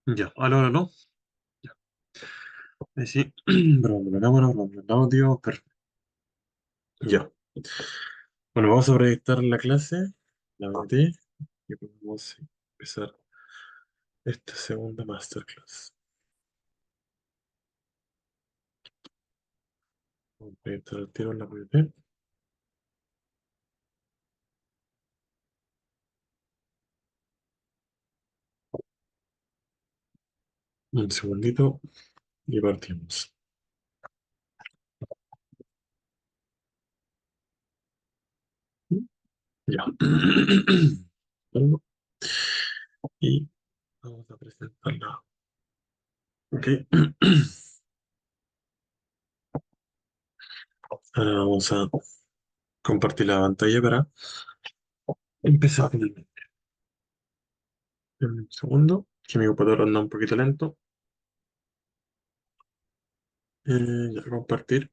Ya, aló, aló, aló. Ya, ahí sí. Probando la cámara, probando el audio. Perfecto. Ya. Bueno, vamos a proyectar la clase, la metí, y vamos a empezar esta segunda masterclass. Vamos a proyectar el tiro en la PPT. Un segundito y partimos. Ya. Bueno, y vamos a presentarla. Ok. Ahora vamos a compartir la pantalla para empezar finalmente. Un segundo, que mi computador anda un poquito lento. Ya compartir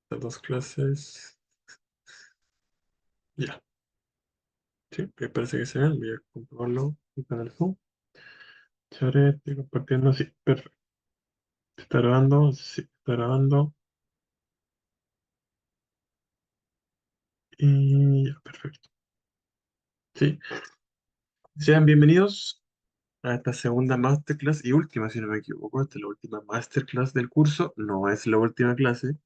las dos clases. Ya, sí, me parece que se ven. Voy a comprobarlo con el Zoom. Chévere, estoy compartiendo. Sí, perfecto. ¿Está grabando? Sí, está grabando. Y ya, perfecto. Sí, sean bienvenidos a esta segunda masterclass y última, si no me equivoco. Esta es la última masterclass del curso. No es la última clase.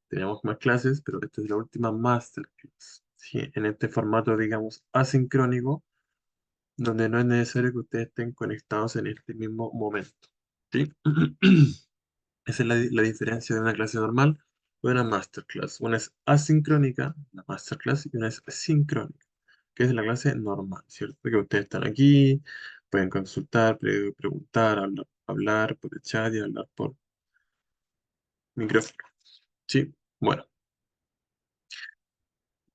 Tenemos más clases, pero esta es la última masterclass. Sí, en este formato, digamos, asincrónico, donde no es necesario que ustedes estén conectados en este mismo momento. ¿Sí? Esa es la diferencia de una clase normal o de una masterclass. Una es asincrónica, la masterclass, y una es sincrónica, que es la clase normal, ¿cierto? Que ustedes están aquí, pueden consultar, preguntar, hablar por el chat y hablar por micrófono. ¿Sí? Bueno,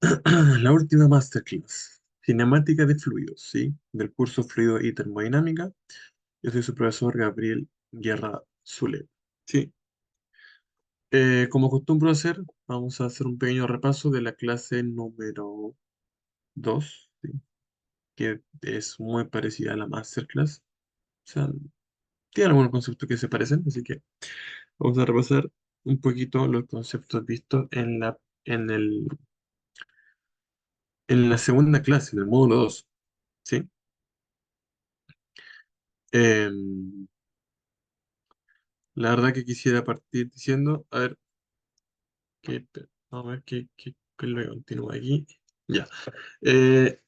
la última masterclass, cinemática de fluidos, ¿sí? Del curso Fluido y Termodinámica. Yo soy su profesor Gabriel Guerra Zule. Sí, como acostumbro hacer, vamos a hacer un pequeño repaso de la clase número 2, ¿sí? Que es muy parecida a la masterclass. O sea, tiene algunos conceptos que se parecen, así que vamos a repasar un poquito los conceptos vistos en la segunda clase, en el módulo 2, ¿sí? Em, la verdad que quisiera partir diciendo, a ver, vamos a ver qué es lo que continúa aquí. Ya. Eh,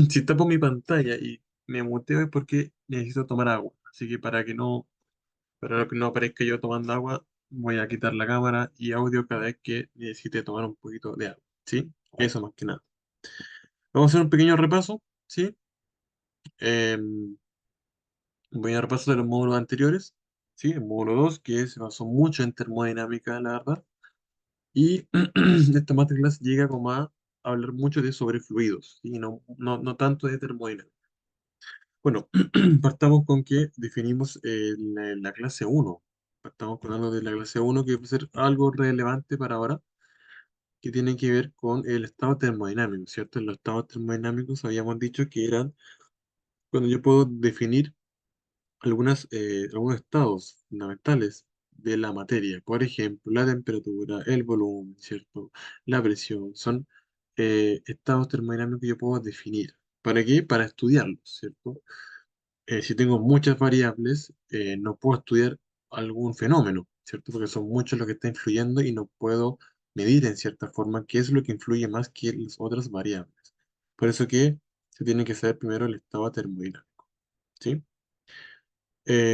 si tapo mi pantalla y me muteo es porque necesito tomar agua. Así que para que no aparezca yo tomando agua, voy a quitar la cámara y audio cada vez que necesite tomar un poquito de agua. ¿Sí? Eso más que nada. Vamos a hacer un pequeño repaso. ¿Sí? Eh, Voy a repaso de los módulos anteriores. ¿Sí? El módulo 2 que se basó mucho en termodinámica, la verdad. Y esta masterclass llega como a hablar mucho de sobre fluidos, y no tanto de termodinámica. Bueno, partamos con que definimos la clase uno. Partamos con algo de la clase uno que va a ser algo relevante para ahora, que tiene que ver con el estado termodinámico, ¿cierto? En los estados termodinámicos habíamos dicho que eran cuando yo puedo definir algunos estados fundamentales de la materia. Por ejemplo, la temperatura, el volumen, ¿cierto? La presión. Son estados termodinámicos que yo puedo definir. ¿Para qué? Para estudiarlos, ¿cierto? Si tengo muchas variables, no puedo estudiar algún fenómeno, ¿cierto? Porque son muchos los que están influyendo y no puedo medir en cierta forma qué es lo que influye más que las otras variables. Por eso que se tiene que saber primero el estado termodinámico, ¿sí?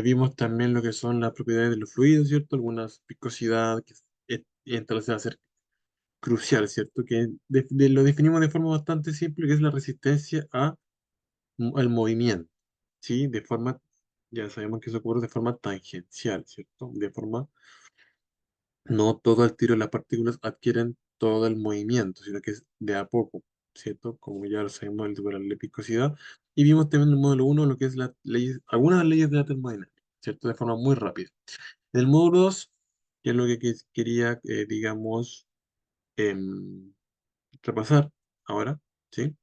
Vimos también lo que son las propiedades de los fluidos, ¿cierto? Algunas viscosidad, y entonces va a ser crucial, ¿cierto? Que lo definimos de forma bastante simple, que es la resistencia al movimiento, ¿sí? Ya sabemos que eso ocurre de forma tangencial, ¿cierto? De forma, no todo al tiro las partículas adquieren todo el movimiento, sino que es de a poco, ¿cierto? Como ya lo sabemos, de la viscosidad. Y vimos también en el módulo uno lo que es algunas de las leyes de la termodinámica, ¿cierto? De forma muy rápida. En el módulo 2, que es lo que quería, digamos, em, repasar ahora, ¿sí?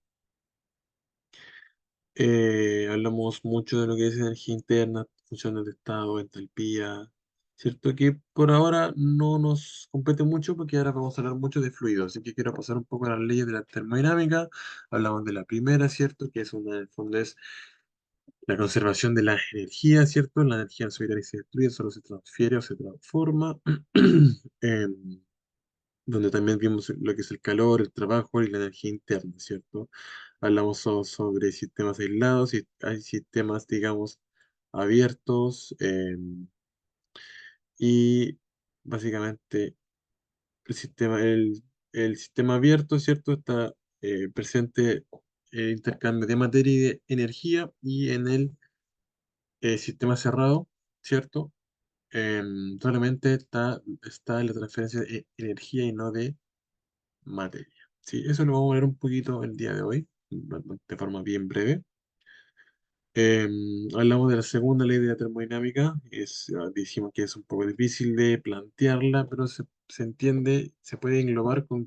Hablamos mucho de lo que es energía interna, funciones de estado, entalpía, ¿cierto? Que por ahora no nos compete mucho porque ahora vamos a hablar mucho de fluidos, así que quiero pasar un poco a las leyes de la termodinámica. Hablamos de la primera, ¿cierto? Que es una, en el fondo es la conservación de la energía, ¿cierto? La energía no se irá ni se destruye, solo se transfiere o se transforma. Em, donde también vimos lo que es el calor, el trabajo y la energía interna, ¿cierto? Hablamos sobre sistemas aislados y hay sistemas, digamos, abiertos, y básicamente el sistema abierto, ¿cierto? Está presente el intercambio de materia y de energía y en el sistema cerrado, ¿cierto? Solamente está la transferencia de energía y no de materia. Sí, eso lo vamos a ver un poquito el día de hoy, de forma bien breve. Hablamos de la segunda ley de la termodinámica, dijimos que es un poco difícil de plantearla, pero se entiende, se puede englobar con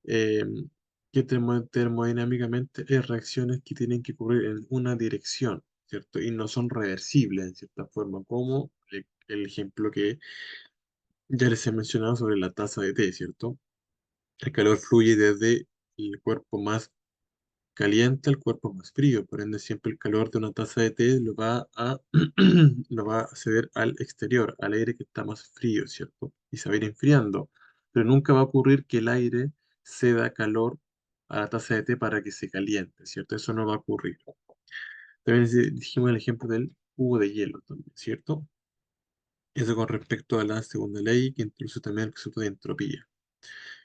em, que termodinámicamente hay reacciones que tienen que ocurrir en una dirección, ¿cierto? Y no son reversibles en cierta forma, como el ejemplo que ya les he mencionado sobre la taza de té, ¿cierto? El calor fluye desde el cuerpo más caliente al cuerpo más frío, por ende siempre el calor de una taza de té lo va a ceder al exterior, al aire que está más frío, ¿cierto? Y se va a ir enfriando, pero nunca va a ocurrir que el aire ceda calor a la taza de té para que se caliente, ¿cierto? Eso no va a ocurrir. También dijimos el ejemplo del cubo de hielo también, ¿cierto? Eso con respecto a la segunda ley, que introduce también el concepto de entropía,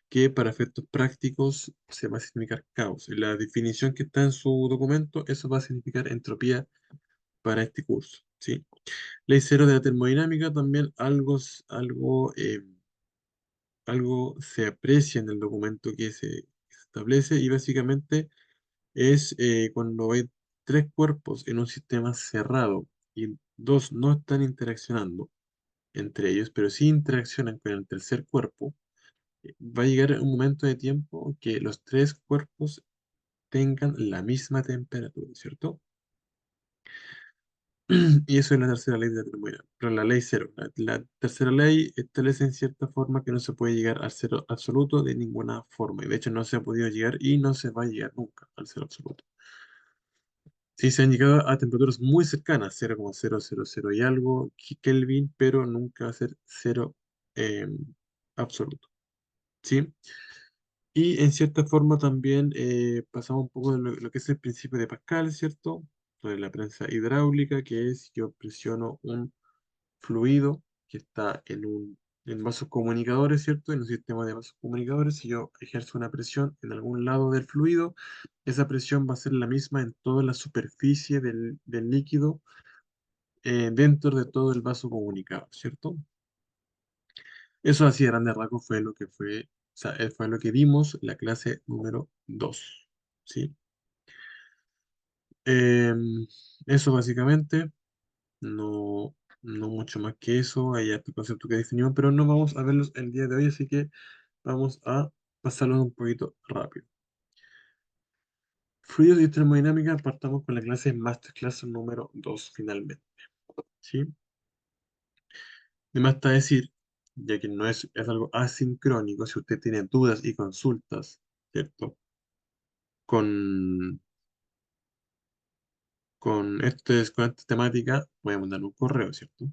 que para efectos prácticos se va a significar caos. En la definición que está en su documento, eso va a significar entropía para este curso, ¿sí? Ley cero de la termodinámica, también algo se aprecia en el documento que se establece y básicamente es cuando hay tres cuerpos en un sistema cerrado y dos no están interaccionando entre ellos, pero sí interaccionan con el tercer cuerpo, va a llegar un momento de tiempo que los tres cuerpos tengan la misma temperatura, ¿cierto? Y eso es la tercera ley de la termodinámica. Pero la ley cero, la tercera ley establece en cierta forma que no se puede llegar al cero absoluto de ninguna forma. Y de hecho no se ha podido llegar y no se va a llegar nunca al cero absoluto. Sí se han llegado a temperaturas muy cercanas, 0,000 y algo Kelvin, pero nunca va a ser cero eh, absoluto. ¿Sí? Y en cierta forma también pasamos un poco de lo que es el principio de Pascal, ¿cierto? Sobre la prensa hidráulica, que es yo presiono un fluido que está en vasos comunicadores, ¿cierto? En un sistema de vasos comunicadores, si yo ejerzo una presión en algún lado del fluido, esa presión va a ser la misma en toda la superficie del líquido dentro de todo el vaso comunicador, ¿cierto? Eso así, a grandes rasgos, o sea, fue lo que vimos en la clase número 2, ¿sí? Eso básicamente, no, no mucho más que eso, hay otro concepto que definimos, pero no vamos a verlos el día de hoy, así que vamos a pasarlos un poquito rápido. Fluidos y termodinámica, partamos con la clase Masterclass número 2 finalmente, ¿sí? De más está decir, ya que no es algo asincrónico, si usted tiene dudas y consultas, ¿cierto? Con, con esta temática, voy a mandar un correo, ¿cierto?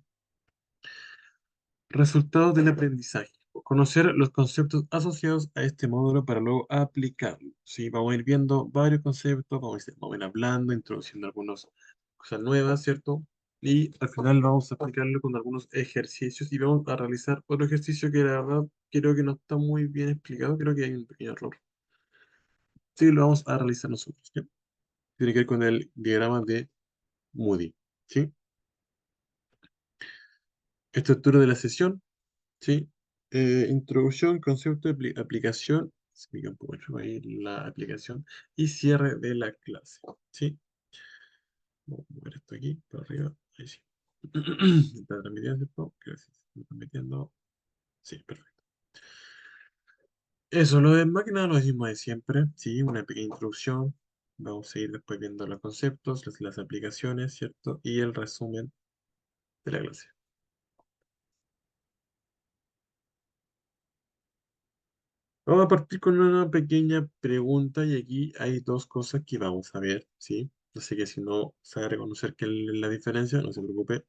Resultados del aprendizaje. Conocer los conceptos asociados a este módulo para luego aplicarlo. ¿Sí? Vamos a ir viendo varios conceptos, vamos a ir hablando, introduciendo algunas cosas nuevas, ¿cierto? Y al final vamos a aplicarlo con algunos ejercicios y vamos a realizar otro ejercicio que la verdad creo que no está muy bien explicado, creo que hay un pequeño error. Sí, lo vamos a realizar nosotros, ¿ya? Tiene que ver con el diagrama de Moody, ¿sí? Estructura de la sesión. Sí. Introducción, concepto de aplicación. Se me queda un poco chueco ahí la aplicación. Y cierre de la clase. ¿Sí? Vamos a mover esto aquí, para arriba. Ahí sí. ¿Está transmitiendo, cierto? Gracias. ¿Está transmitiendo? Sí, perfecto. Eso, lo de máquina lo mismo de siempre. Sí, una pequeña introducción. Vamos a ir después viendo los conceptos, las aplicaciones, ¿cierto? Y el resumen de la clase. Vamos a partir con una pequeña pregunta y aquí hay dos cosas que vamos a ver, ¿sí? Así que si no sabe reconocer que la diferencia, no se preocupe,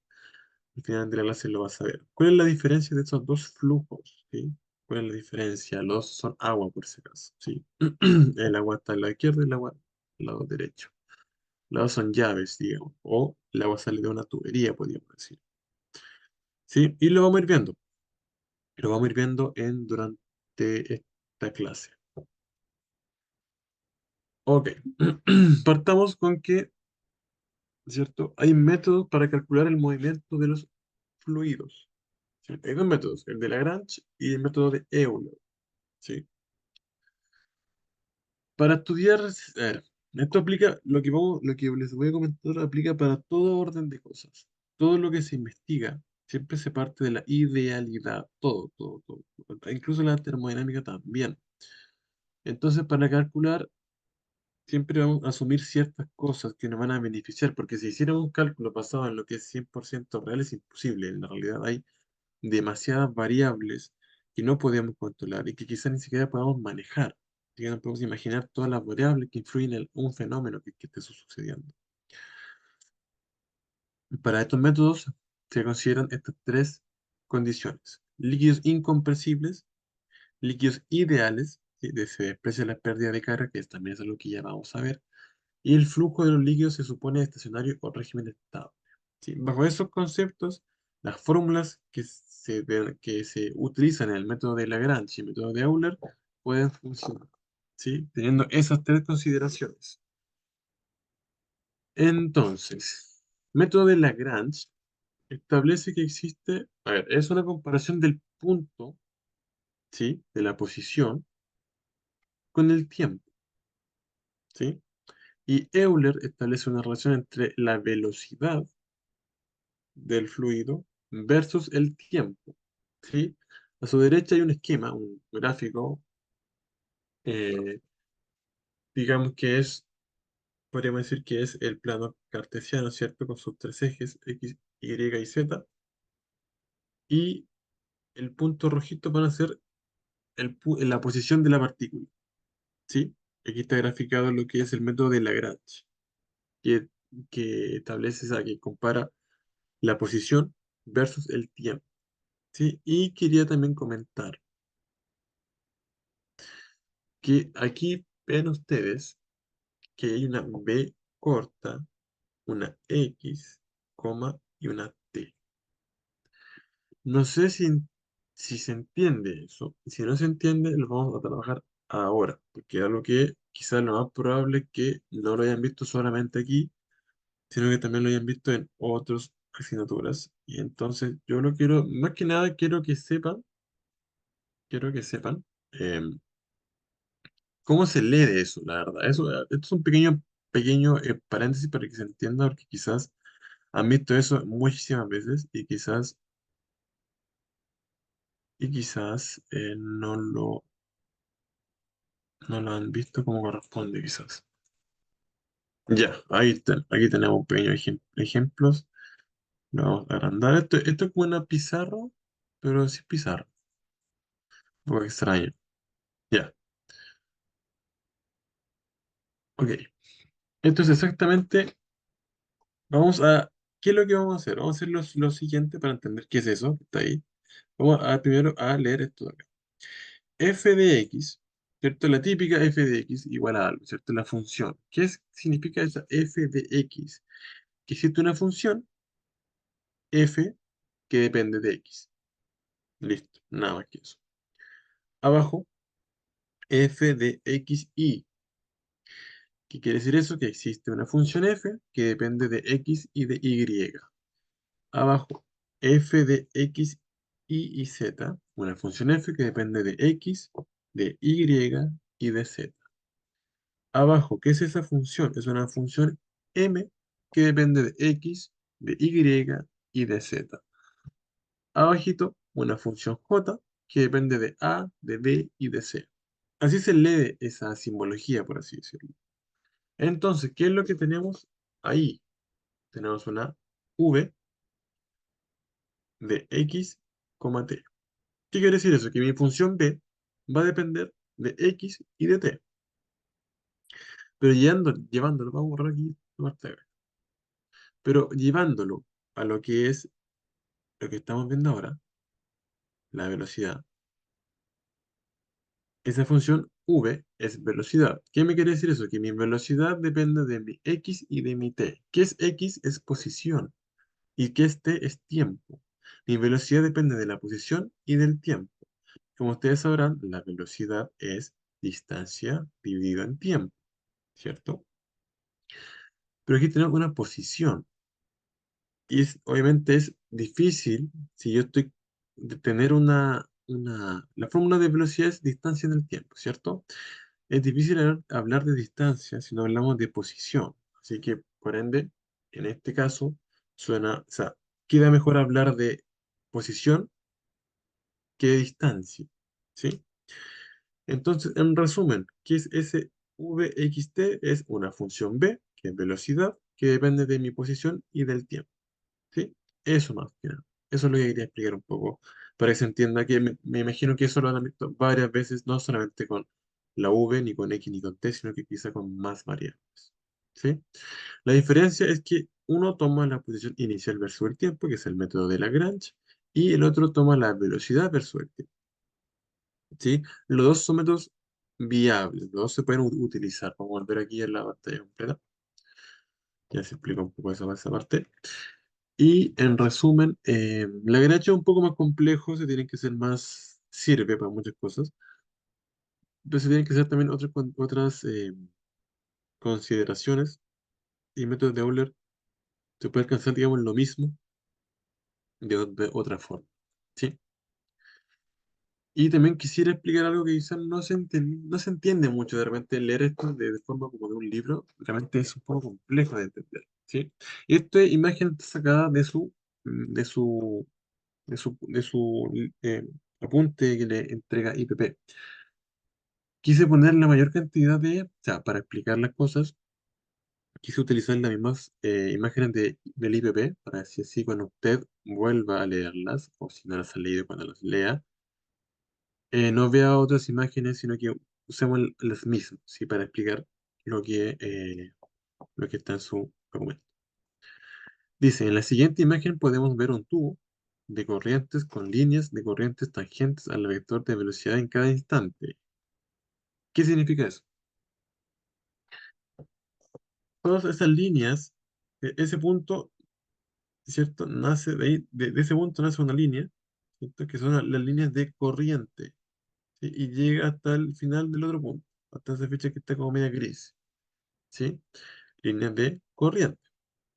al final de la clase lo vas a ver. ¿Cuál es la diferencia de estos dos flujos? ¿Sí? ¿Cuál es la diferencia? Los dos son agua, por si acaso, ¿sí? El agua está al lado izquierdo y el agua al lado derecho. Los dos son llaves, digamos, o el agua sale de una tubería, podríamos decir. ¿Sí? Y lo vamos a ir viendo. Lo vamos a ir viendo durante esta clase. Ok. Partamos con que, ¿cierto? Hay métodos para calcular el movimiento de los fluidos. ¿Sí? Hay dos métodos, el de Lagrange y el método de Euler. ¿Sí? Para estudiar, a ver, esto aplica, lo que les voy a comentar aplica para todo orden de cosas. Todo lo que se investiga siempre se parte de la idealidad, todo, todo, todo. Incluso la termodinámica también. Entonces, para calcular, siempre vamos a asumir ciertas cosas que nos van a beneficiar, porque si hiciéramos un cálculo basado en lo que es 100% real, es imposible. En la realidad hay demasiadas variables que no podemos controlar y que quizás ni siquiera podamos manejar. Así que no podemos imaginar todas las variables que influyen en un fenómeno que esté sucediendo. Para estos métodos se consideran estas tres condiciones. Líquidos incompresibles, líquidos ideales, ¿sí? Se desprecia la pérdida de carga, que también es algo que ya vamos a ver, y el flujo de los líquidos se supone estacionario o régimen estable. ¿Sí? Bajo esos conceptos, las fórmulas que se utilizan en el método de Lagrange y el método de Euler pueden funcionar, ¿sí? Teniendo esas tres consideraciones. Entonces, método de Lagrange establece que existe, a ver, es una comparación del punto, ¿sí? De la posición con el tiempo, ¿sí? Y Euler establece una relación entre la velocidad del fluido versus el tiempo, ¿sí? A su derecha hay un esquema, un gráfico, eh, digamos que es, podríamos decir que es el plano cartesiano, ¿cierto? Con sus tres ejes, X, Y y Z, y el punto rojito van a ser la posición de la partícula, ¿sí? Aquí está graficado lo que es el método de Lagrange, que, que establece, o sea, que compara la posición versus el tiempo, ¿sí? Y quería también comentar que aquí ven ustedes que hay una B corta, una X, coma y una T. No sé si se entiende eso. Si no se entiende, lo vamos a trabajar ahora, porque es algo que quizás lo más probable es que no lo hayan visto solamente aquí, sino que también lo hayan visto en otras asignaturas. Y entonces yo lo quiero, más que nada quiero que sepan cómo se lee de eso, la verdad. Esto es un pequeño paréntesis para que se entienda, porque quizás han visto eso muchísimas veces y quizás no lo han visto como corresponde, quizás. Ya, ahí está. Aquí tenemos un pequeño ejemplos. Lo vamos a agrandar. Esto es como una pizarra, pero sí pizarra. Un poco extraño. Ya, ok. Esto es exactamente. Vamos a. ¿Qué es lo que vamos a hacer? Vamos a hacer lo siguiente para entender qué es eso que está ahí. Vamos a primero a leer esto de acá. F de X, ¿cierto? La típica F de X igual a algo, ¿cierto? La función. Significa esa F de X? Que existe una función F que depende de X. Listo, nada más que eso. Abajo, F de XY. ¿Qué quiere decir eso? Que existe una función F que depende de X y de Y. Abajo, F de X, Y y Z. Una función F que depende de X, de Y y de Z. Abajo, ¿qué es esa función? Es una función M que depende de X, de Y y de Z. Abajito, una función J que depende de A, de B y de C. Así se lee esa simbología, por así decirlo. Entonces, ¿qué es lo que tenemos ahí? Tenemos una V de x, t. ¿Qué quiere decir eso? Que mi función b va a depender de x y de t. Pero llevándolo, vamos a borrar aquí esta parte de acá. Pero llevándolo a lo que es lo que estamos viendo ahora, la velocidad, esa función v es velocidad. ¿Qué me quiere decir eso? Que mi velocidad depende de mi x y de mi t. ¿Qué es x? Es posición. ¿Y qué es t? Es tiempo. Mi velocidad depende de la posición y del tiempo. Como ustedes sabrán, la velocidad es distancia dividido en tiempo, ¿cierto? Pero aquí tenemos una posición. Y obviamente es difícil si yo estoy de tener la fórmula de velocidad es distancia en el tiempo, ¿cierto? Es difícil hablar de distancia si no hablamos de posición. Así que, por ende, en este caso, o sea, queda mejor hablar de posición que de distancia, ¿sí? Entonces, en resumen, ¿qué es ese vxt? Es una función b, que es velocidad, que depende de mi posición y del tiempo. ¿Sí? Eso más que nada. Eso es lo que quería explicar un poco, para que se entienda que me imagino que eso lo han visto varias veces, no solamente con la v, ni con x, ni con t, sino que quizá con más variables. ¿Sí? La diferencia es que uno toma la posición inicial versus el tiempo, que es el método de Lagrange, y el otro toma la velocidad versus el tiempo. ¿Sí? Los dos son métodos viables, los dos se pueden utilizar. Vamos a volver aquí a la pantalla completa. Ya se explica un poco esa parte. Y en resumen, la Lagrange es un poco más complejo, se tienen que ser más, sirve para muchas cosas, pero se tienen que hacer también otras consideraciones y métodos de Euler se puede alcanzar, digamos, lo mismo de otra forma. ¿Sí? Y también quisiera explicar algo que quizás no se entiende mucho de repente leer esto de forma como de un libro, realmente es un poco complejo de entender. ¿Sí? Y esta imagen está sacada de su de su apunte que le entrega IPP. Quise poner la mayor cantidad o sea, para explicar las cosas, quise utilizar las mismas imágenes del IPP para decir así cuando usted vuelva a leerlas, o si no las ha leído cuando las lea, no vea otras imágenes, sino que usemos las mismas, ¿sí? Para explicar lo que, eh, lo que está en su documento. Dice, en la siguiente imagen podemos ver un tubo de corrientes con líneas de corrientes tangentes al vector de velocidad en cada instante. ¿Qué significa eso? Todas esas líneas, ese punto, ¿cierto? Nace de ahí, de ese punto nace una línea, ¿cierto? Que son las líneas de corriente, ¿sí? Y llega hasta el final del otro punto, hasta esa fecha que está como media gris, ¿sí? Líneas de corriente,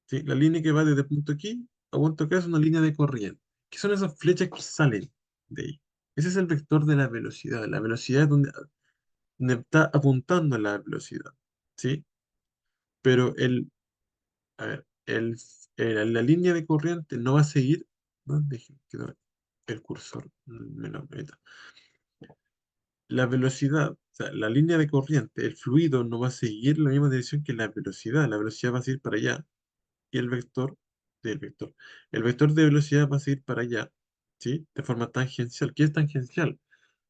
¿sí? La línea que va desde punto aquí a punto acá es una línea de corriente. ¿Qué son esas flechas que salen de ahí? Ese es el vector de la velocidad. La velocidad es donde está apuntando la velocidad, ¿sí? Pero a ver, la línea de corriente no va a seguir. ¿Dónde quedó el cursor? Me lo meto. La velocidad, o sea, la línea de corriente, el fluido no va a seguir la misma dirección que la velocidad. La velocidad va a seguir para allá. Y el vector de velocidad va a seguir para allá, ¿sí? De forma tangencial. ¿Qué es tangencial?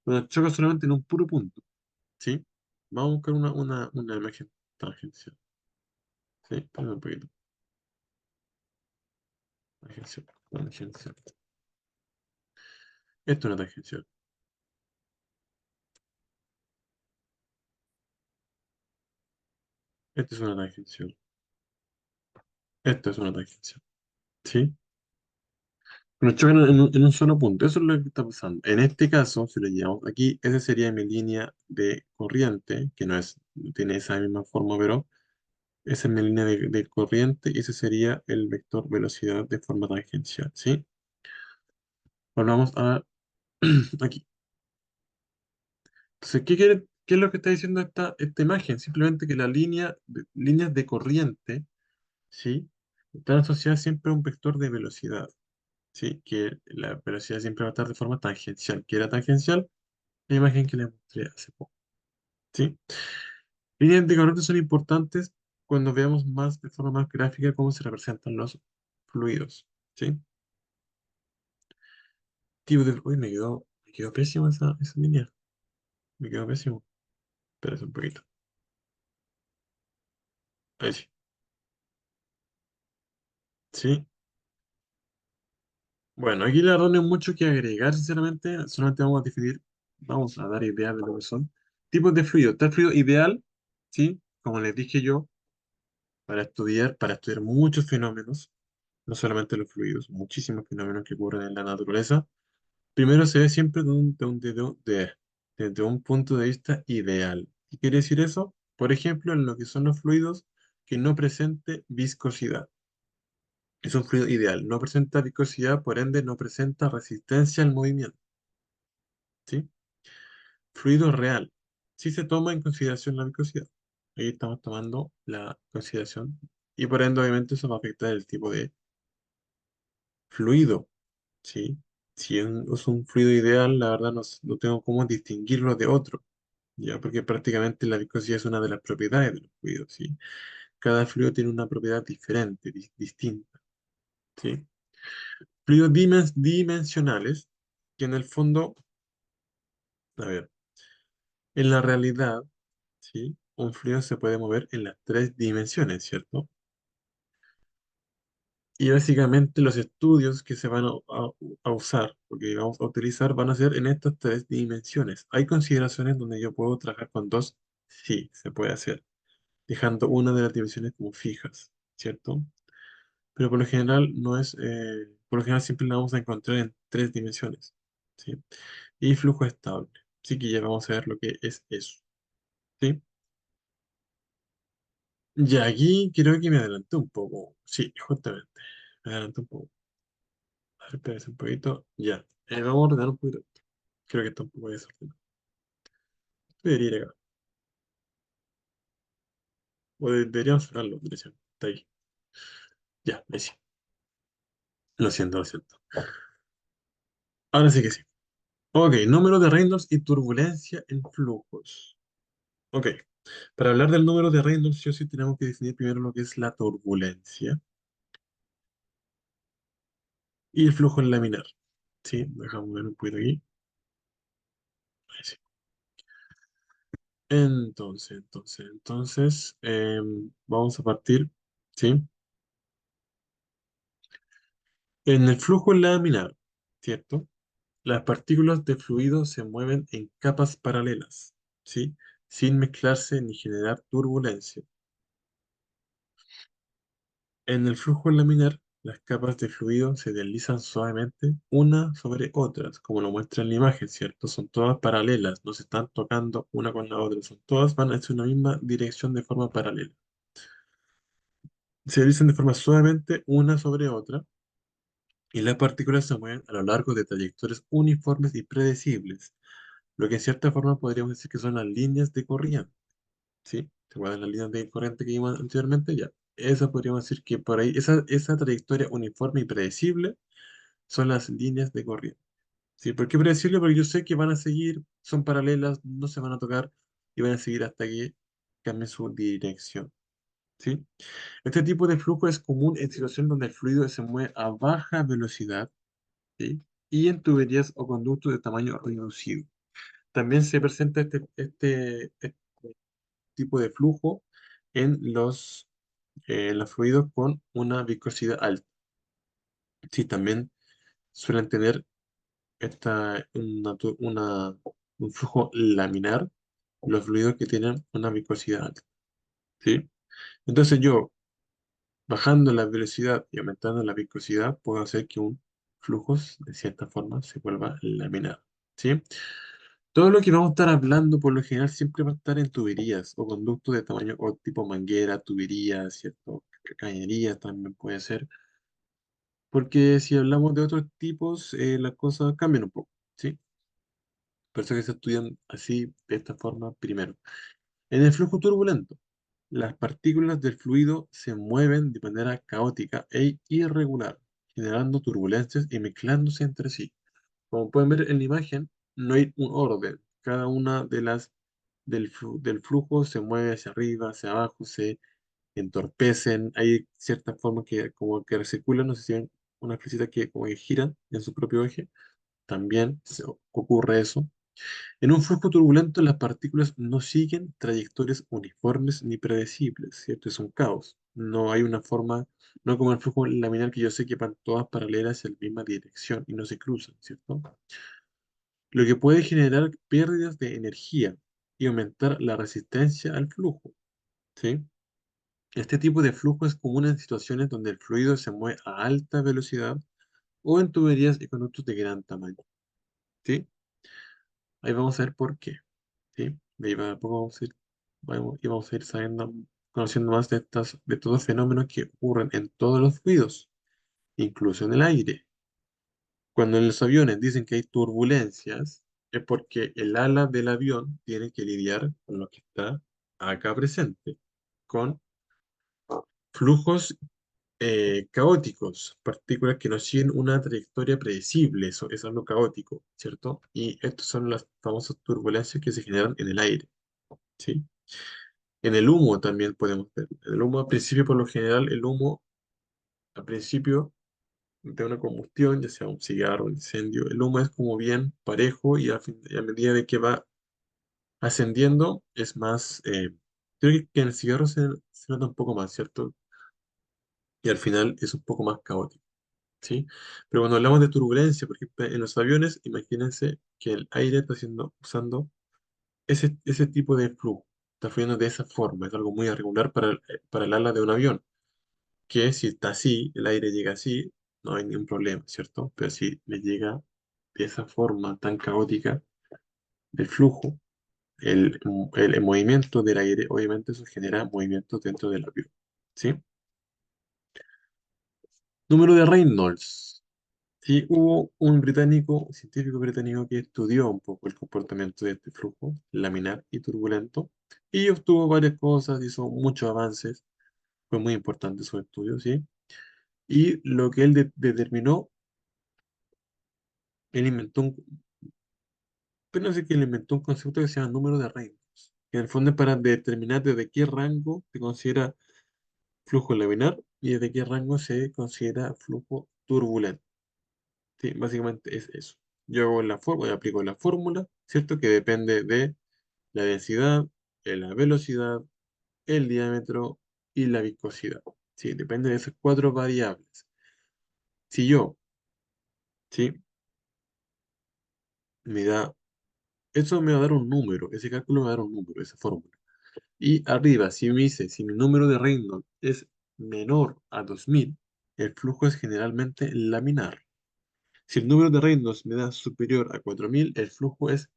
Cuando choca solamente en un puro punto, ¿sí? Vamos a buscar una imagen tangencial. ¿Sí? Espérame un poquito. Tangencial, tangencial. Esto es una tangencial. Esto es una tangencial. Esto es una tangencial. ¿Sí? Pero chocan en un solo punto. Eso es lo que está pasando. En este caso, si lo llevamos aquí, esa sería mi línea de corriente, que no tiene esa misma forma, pero esa es mi línea de corriente y ese sería el vector velocidad de forma tangencial. ¿Sí? Volvamos a aquí. Entonces, qué es lo que está diciendo esta imagen? Simplemente que líneas de corriente, ¿sí? Están asociadas siempre a un vector de velocidad. ¿Sí? Que la velocidad siempre va a estar de forma tangencial. ¿Qué era tangencial? La imagen que les mostré hace poco. ¿Sí? Líneas de corriente son importantes cuando veamos más de forma más gráfica cómo se representan los fluidos. ¿Sí? Uy, me quedó pésimo esa línea. Me quedó pésimo. Espérate un poquito. Ahí sí. Sí. Bueno, aquí la verdad no hay mucho que agregar, sinceramente. Solamente vamos a definir, vamos a dar ideas de lo que son tipos de fluido. Está el fluido ideal, ¿sí? Como les dije yo, para estudiar muchos fenómenos, no solamente los fluidos, muchísimos fenómenos que ocurren en la naturaleza. Primero se ve siempre desde un punto de vista ideal. ¿Qué quiere decir eso? Por ejemplo, en lo que son los fluidos que no presente viscosidad. Es un fluido ideal. No presenta viscosidad, por ende no presenta resistencia al movimiento. ¿Sí? Fluido real. Sí se toma en consideración la viscosidad. Ahí estamos tomando la consideración. Y por ende, obviamente, eso va a afectar el tipo de fluido. ¿Sí? Si es un fluido ideal, la verdad no tengo cómo distinguirlo de otro. ¿Ya? Porque prácticamente la viscosidad es una de las propiedades de los fluidos. ¿Sí? Cada fluido tiene una propiedad diferente, distinta. ¿Sí? Fluidos dimensionales, que en el fondo, a ver, en la realidad, ¿sí? Un fluido se puede mover en las tres dimensiones, ¿cierto? Y básicamente los estudios que se van a usar, porque vamos a utilizar, van a ser en estas tres dimensiones. ¿Hay consideraciones donde yo puedo trabajar con dos? Sí, se puede hacer, dejando una de las dimensiones como fijas, ¿cierto? Pero por lo general no es, por lo general siempre la vamos a encontrar en tres dimensiones, ¿sí? Y flujo estable. Así que ya vamos a ver lo que es eso, ¿sí? Ya aquí creo que me adelanté un poco. Sí, justamente. Me adelanté un poco. A ver, espérate un poquito. Ya. Vamos a ordenar un poquito. Creo que está un poco desordenado. Debería ir acá. Deberíamos cerrarlo, dirección. Está ahí. Ya, ahí sí. Lo siento, lo siento. Ahora sí que sí. Ok, número de Reynolds y turbulencia en flujos. Ok, para hablar del número de Reynolds, sí o sí tenemos que definir primero lo que es la turbulencia y el flujo laminar. Sí, dejamos ver un poquito aquí. Ahí sí. Entonces, vamos a partir, ¿sí? En el flujo laminar, ¿cierto? Las partículas de fluido se mueven en capas paralelas, ¿sí? Sin mezclarse ni generar turbulencia. En el flujo laminar, las capas de fluido se deslizan suavemente una sobre otras, como lo muestra en la imagen, ¿cierto? Son todas paralelas, no se están tocando una con la otra, son todas van hacia una misma dirección de forma paralela. Se deslizan de forma suavemente una sobre otra y las partículas se mueven a lo largo de trayectorias uniformes y predecibles, lo que en cierta forma podríamos decir que son las líneas de corriente, ¿sí? ¿Se acuerdan las líneas de corriente que vimos anteriormente? Ya. Esa podríamos decir que por ahí, esa trayectoria uniforme y predecible son las líneas de corriente. ¿Sí? ¿Por qué predecible? Porque yo sé que van a seguir, son paralelas, no se van a tocar y van a seguir hasta que cambien su dirección. ¿Sí? Este tipo de flujo es común en situaciones donde el fluido se mueve a baja velocidad, ¿sí? Y en tuberías o conductos de tamaño reducido. También se presenta este tipo de flujo en los fluidos con una viscosidad alta. Sí, también suelen tener un flujo laminar los fluidos que tienen una viscosidad alta. ¿Sí? Entonces yo, bajando la velocidad y aumentando la viscosidad, puedo hacer que un flujo, de cierta forma, se vuelva laminar. ¿Sí? Todo lo que vamos a estar hablando, por lo general, siempre va a estar en tuberías o conductos de tamaño o tipo manguera, tuberías, ¿cierto? Cañerías también puede ser. Porque si hablamos de otros tipos, las cosas cambian un poco, ¿sí? Por eso que se estudian así, de esta forma, primero. En el flujo turbulento, las partículas del fluido se mueven de manera caótica e irregular, generando turbulencias y mezclándose entre sí. Como pueden ver en la imagen, no hay un orden. Cada una de las del flujo se mueve hacia arriba, hacia abajo, se entorpecen. Hay ciertas formas que como que recirculan, no sé si ven unas flechita que como que giran en su propio eje. también ocurre eso. En un flujo turbulento, las partículas no siguen trayectorias uniformes ni predecibles, ¿cierto? Es un caos. No hay una forma, no como el flujo laminar que yo sé que van todas paralelas en la misma dirección y no se cruzan, ¿cierto? Lo que puede generar pérdidas de energía y aumentar la resistencia al flujo, ¿sí? Este tipo de flujo es común en situaciones donde el fluido se mueve a alta velocidad o en tuberías y conductos de gran tamaño, ¿sí? Ahí vamos a ver por qué. ¿Sí? De ahí a poco vamos a ir sabiendo, conociendo más de estos fenómenos que ocurren en todos los fluidos, incluso en el aire. Cuando en los aviones dicen que hay turbulencias, es porque el ala del avión tiene que lidiar con lo que está acá presente, con flujos caóticos, partículas que no siguen una trayectoria predecible, eso es algo caótico, ¿cierto? Y estas son las famosas turbulencias que se generan en el aire, ¿sí? En el humo también podemos ver. El humo al principio, por lo general, el humo al principio de una combustión, ya sea un cigarro, un incendio, el humo es como bien parejo y y a medida de que va ascendiendo es más, creo que en el cigarro se nota un poco más, ¿cierto? Y al final es un poco más caótico, ¿sí? Pero cuando hablamos de turbulencia, por ejemplo, en los aviones, imagínense que el aire está usando ese tipo de flujo, está fluyendo de esa forma, es algo muy irregular para el ala de un avión. Que si está así, el aire llega así, no hay ningún problema, ¿cierto? Pero si le llega de esa forma tan caótica el flujo, el movimiento del aire, obviamente eso genera movimientos dentro del avión, ¿sí? Número de Reynolds. Sí, hubo un científico británico que estudió un poco el comportamiento de este flujo laminar y turbulento y obtuvo varias cosas, hizo muchos avances, fue muy importante su estudio, ¿sí? Y lo que él determinó, él inventó pero no sé que él inventó un concepto que se llama número de Reynolds, que en el fondo es para determinar desde qué rango se considera flujo laminar y desde qué rango se considera flujo turbulento. Sí, básicamente es eso. Yo hago aplico la fórmula, ¿cierto? Que depende de la densidad, la velocidad, el diámetro y la viscosidad. Sí, depende de esas cuatro variables. Si yo, ¿sí? Me da, eso me va a dar un número, ese cálculo me va a dar un número, esa fórmula. Y arriba, si mi número de Reynolds es menor a 2000, el flujo es generalmente laminar. Si el número de Reynolds me da superior a 4000, el flujo es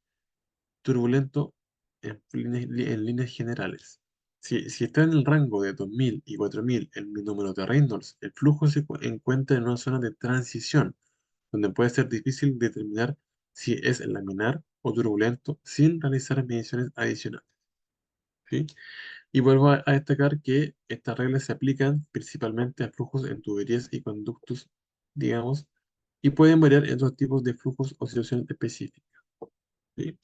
turbulento en líneas generales. Si está en el rango de 2000 y 4000 en mi número de Reynolds, el flujo se encuentra en una zona de transición, donde puede ser difícil determinar si es laminar o turbulento sin realizar mediciones adicionales. ¿Sí? Y vuelvo a destacar que estas reglas se aplican principalmente a flujos en tuberías y conductos, digamos, y pueden variar en otros tipos de flujos o situaciones específicas. ¿Sí?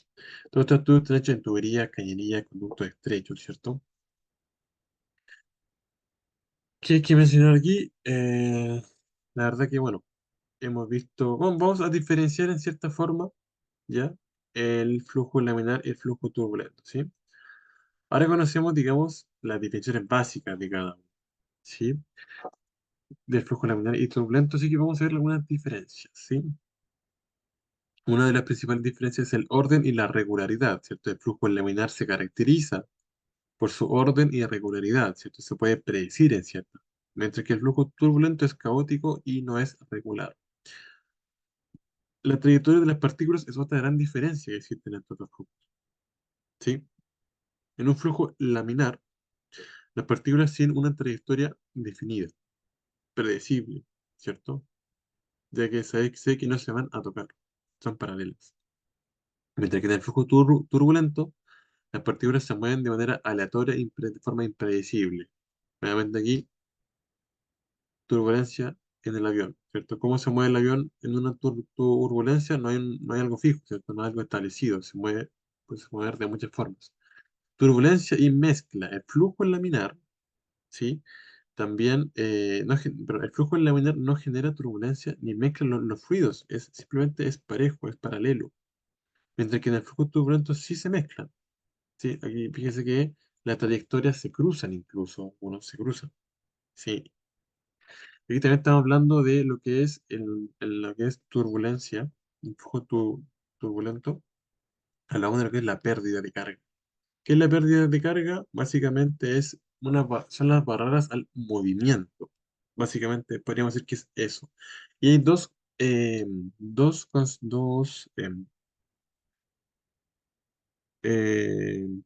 Todos estos estudios están hechos en tuberías, cañerías, conductos estrechos, ¿cierto? ¿Qué hay que mencionar aquí? La verdad que, bueno, hemos visto, bueno, vamos a diferenciar en cierta forma, ¿ya? El flujo laminar y el flujo turbulento, ¿sí? Ahora conocemos, digamos, las definiciones básicas de cada uno, ¿sí? Del flujo laminar y turbulento, así que vamos a ver algunas diferencias, ¿sí? Una de las principales diferencias es el orden y la regularidad, ¿cierto? El flujo laminar se caracteriza por su orden y regularidad, ¿cierto? Se puede predecir en cierto. Mientras que el flujo turbulento es caótico y no es regular. La trayectoria de las partículas es otra gran diferencia que existe en estos dos flujos, ¿sí? En un flujo laminar, las partículas tienen una trayectoria definida, predecible, ¿cierto? Ya que sé que no se van a tocar, son paralelas. Mientras que en el flujo turbulento, las partículas se mueven de manera aleatoria y de forma impredecible. Nuevamente aquí, turbulencia en el avión, ¿cierto? ¿Cómo se mueve el avión en una turbulencia? No hay algo fijo, ¿cierto? No hay algo establecido, puede mover de muchas formas. Turbulencia y mezcla, el flujo laminar, ¿sí? También, pero el flujo laminar no genera turbulencia ni mezcla los fluidos, simplemente es parejo, es paralelo. Mientras que en el flujo turbulento sí se mezclan. ¿Sí? Aquí fíjese que las trayectorias se cruzan incluso, uno se cruzan. Sí. Aquí también estamos hablando de lo que es lo que es turbulencia, un flujo turbulento. Hablamos de lo que es la pérdida de carga. ¿Qué es la pérdida de carga? Básicamente son las barreras al movimiento. Básicamente podríamos decir que es eso. Y hay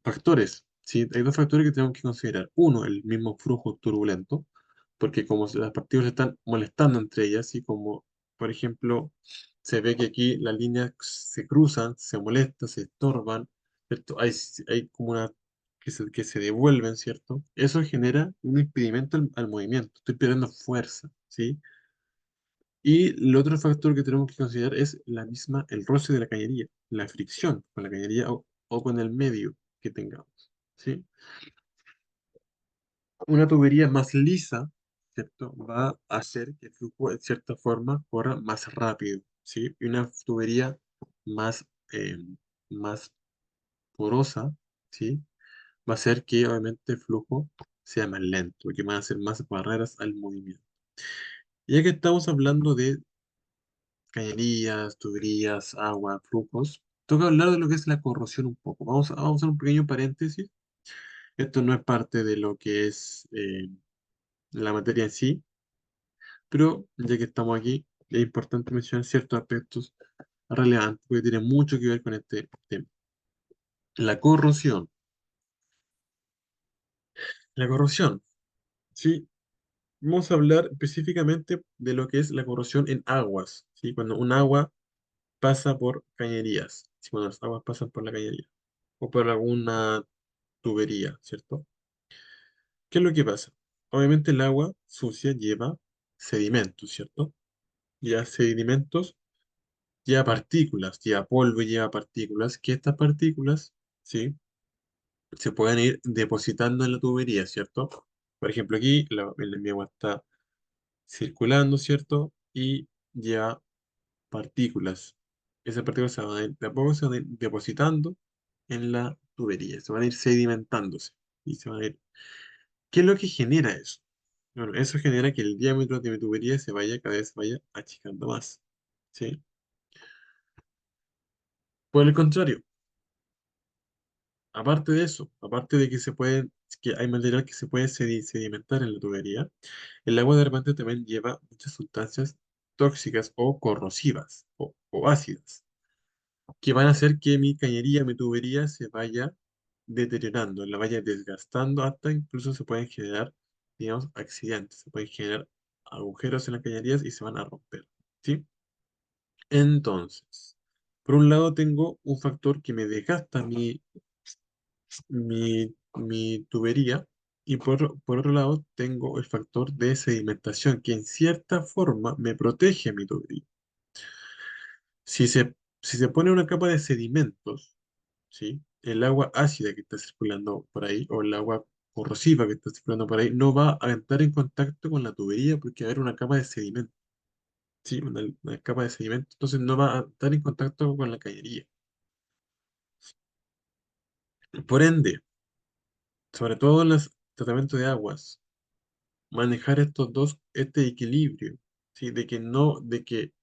factores, ¿sí? Hay dos factores que tenemos que considerar. Uno, el mismo flujo turbulento, porque como las partículas se están molestando entre ellas, y como, por ejemplo, se ve que aquí las líneas se cruzan, se molestan, se estorban, ¿cierto? Hay como una que se devuelven, ¿cierto? Eso genera un impedimento al movimiento. Estoy perdiendo fuerza, ¿sí? Y el otro factor que tenemos que considerar es el roce de la cañería, la fricción con la cañería o con el medio que tengamos, ¿sí? Una tubería más lisa, ¿cierto? Va a hacer que el flujo, de cierta forma, corra más rápido, ¿sí? Y una tubería más, eh, más porosa, ¿sí? Va a hacer que, obviamente, el flujo sea más lento, que van a ser más barreras al movimiento. Ya que estamos hablando de cañerías, tuberías, agua, flujos. Toca hablar de lo que es la corrosión un poco. Vamos a hacer un pequeño paréntesis. Esto no es parte de lo que es la materia en sí, pero ya que estamos aquí, es importante mencionar ciertos aspectos relevantes porque tienen mucho que ver con este tema. La corrosión. La corrosión, ¿sí? Vamos a hablar específicamente de lo que es la corrosión en aguas, ¿sí? Cuando un agua pasa por cañerías, ¿sí? Cuando las aguas pasan por la cañería o por alguna tubería, ¿cierto? ¿Qué es lo que pasa? Obviamente el agua sucia lleva sedimentos, ¿cierto? Lleva sedimentos, lleva partículas, lleva polvo y lleva partículas, que estas partículas, ¿sí? Se pueden ir depositando en la tubería, ¿cierto? Por ejemplo, aquí mi agua está circulando, ¿cierto? Y lleva partículas. Esas partículas se van a ir, de a poco se van a ir depositando en la tubería, se van a ir sedimentándose y se van a ir. ¿Qué es lo que genera eso? Bueno, eso genera que el diámetro de mi tubería cada vez vaya achicando más. ¿Sí? Por el contrario, aparte de eso, aparte de que hay material que se puede sedimentar en la tubería, el agua de repente también lleva muchas sustancias tóxicas o corrosivas o ácidas, que van a hacer que mi cañería, mi tubería se vaya deteriorando, la vaya desgastando, hasta incluso se pueden generar, digamos, accidentes, se pueden generar agujeros en las cañerías y se van a romper. ¿Sí? Entonces, por un lado tengo un factor que me desgasta mi tubería y por otro lado tengo el factor de sedimentación que en cierta forma me protege mi tubería. Si se pone una capa de sedimentos, ¿sí? El agua ácida que está circulando por ahí o el agua corrosiva que está circulando por ahí no va a entrar en contacto con la tubería porque va a haber una capa de sedimento, ¿sí? Una capa de sedimento, entonces no va a estar en contacto con la cañería. Por ende, sobre todo en los tratamientos de aguas, manejar este equilibrio, ¿sí? De que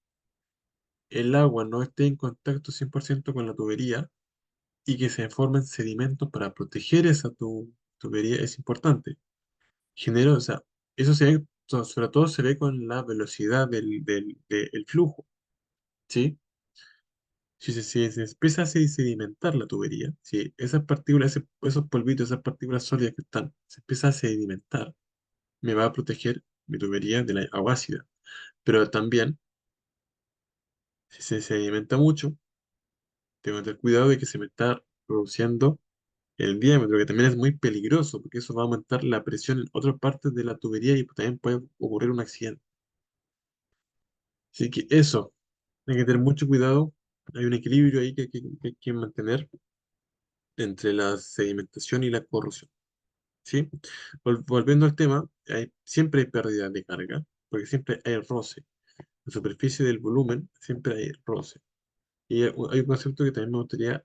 el agua no esté en contacto 100% con la tubería y que se formen sedimentos para proteger esa tubería es importante. O sea, eso se ve, sobre todo se ve con la velocidad del flujo, ¿sí? Si se empieza a sedimentar la tubería, si esas partículas, esos polvitos, esas partículas sólidas que están, se empieza a sedimentar, me va a proteger mi tubería de la agua ácida. Pero también, si se sedimenta mucho, tengo que tener cuidado de que se me está produciendo el diámetro, que también es muy peligroso, porque eso va a aumentar la presión en otras partes de la tubería y también puede ocurrir un accidente. Así que eso, hay que tener mucho cuidado. Hay un equilibrio ahí que hay que mantener entre la sedimentación y la corrosión. ¿sí? Volviendo al tema, siempre hay pérdida de carga, porque siempre hay roce. En la superficie del volumen siempre hay roce. Y hay un concepto que también me gustaría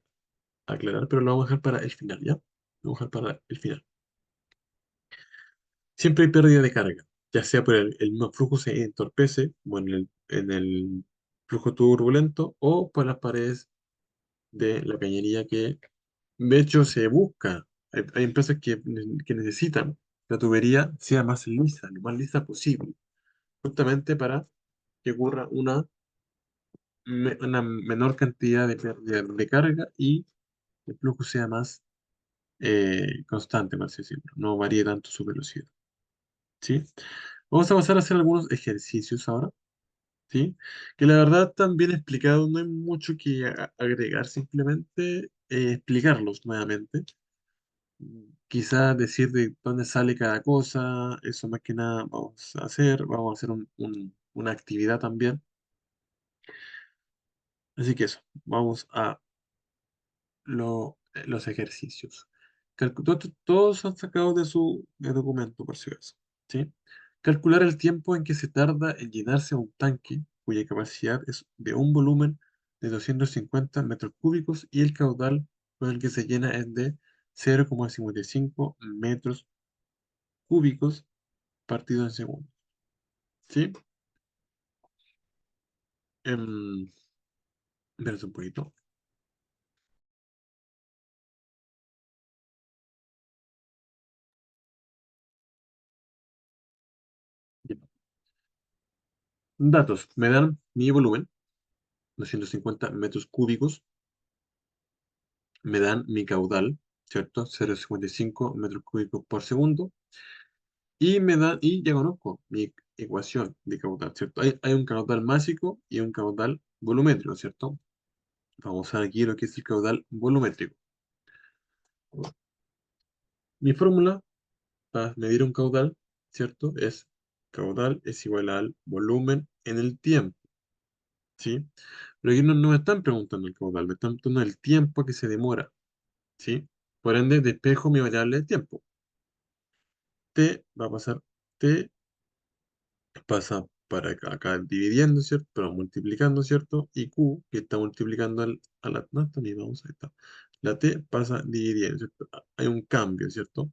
aclarar, pero lo vamos a dejar para el final, ¿ya? Lo vamos a dejar para el final. Siempre hay pérdida de carga, ya sea por el mismo flujo se entorpece, como en el flujo turbulento, o por las paredes de la cañería que, de hecho, se busca. Hay empresas que necesitan que la tubería sea más lisa, lo más lisa posible, justamente para que ocurra una menor cantidad de pérdida de carga y el flujo sea más constante, por así decirlo, no varíe tanto su velocidad. ¿Sí? Vamos a pasar a hacer algunos ejercicios ahora, ¿sí? Que la verdad están bien explicados, no hay mucho que agregar, simplemente explicarlos nuevamente. Quizás decir de dónde sale cada cosa, eso más que nada vamos a hacer una actividad también. Así que eso, vamos a los ejercicios. Todos han sacado de su documento, por si acaso, ¿sí? Calcular el tiempo en que se tarda en llenarse un tanque cuya capacidad es de un volumen de 250 metros cúbicos y el caudal con el que se llena es de 0,55 metros cúbicos partido en segundos, ¿sí? Em, Espérate un poquito. Ya. Datos. Me dan mi volumen, 250 metros cúbicos. Me dan mi caudal, ¿cierto? 0,55 metros cúbicos por segundo. Y ya conozco mi ecuación de caudal, ¿cierto? Hay un caudal másico y un caudal volumétrico, ¿cierto? Vamos a usar aquí lo que es el caudal volumétrico. Mi fórmula para medir un caudal, ¿cierto? Es caudal es igual al volumen en el tiempo, ¿sí? Pero aquí no me están preguntando el caudal, me están preguntando el tiempo que se demora, ¿sí? Por ende, despejo mi variable de tiempo. T va a pasar, T pasa para acá dividiendo, ¿cierto? Pero multiplicando, ¿cierto? Y Q, que está multiplicando a la... No, esto ni vamos, ahí está. La T pasa dividiendo, ¿cierto? Hay un cambio, ¿cierto?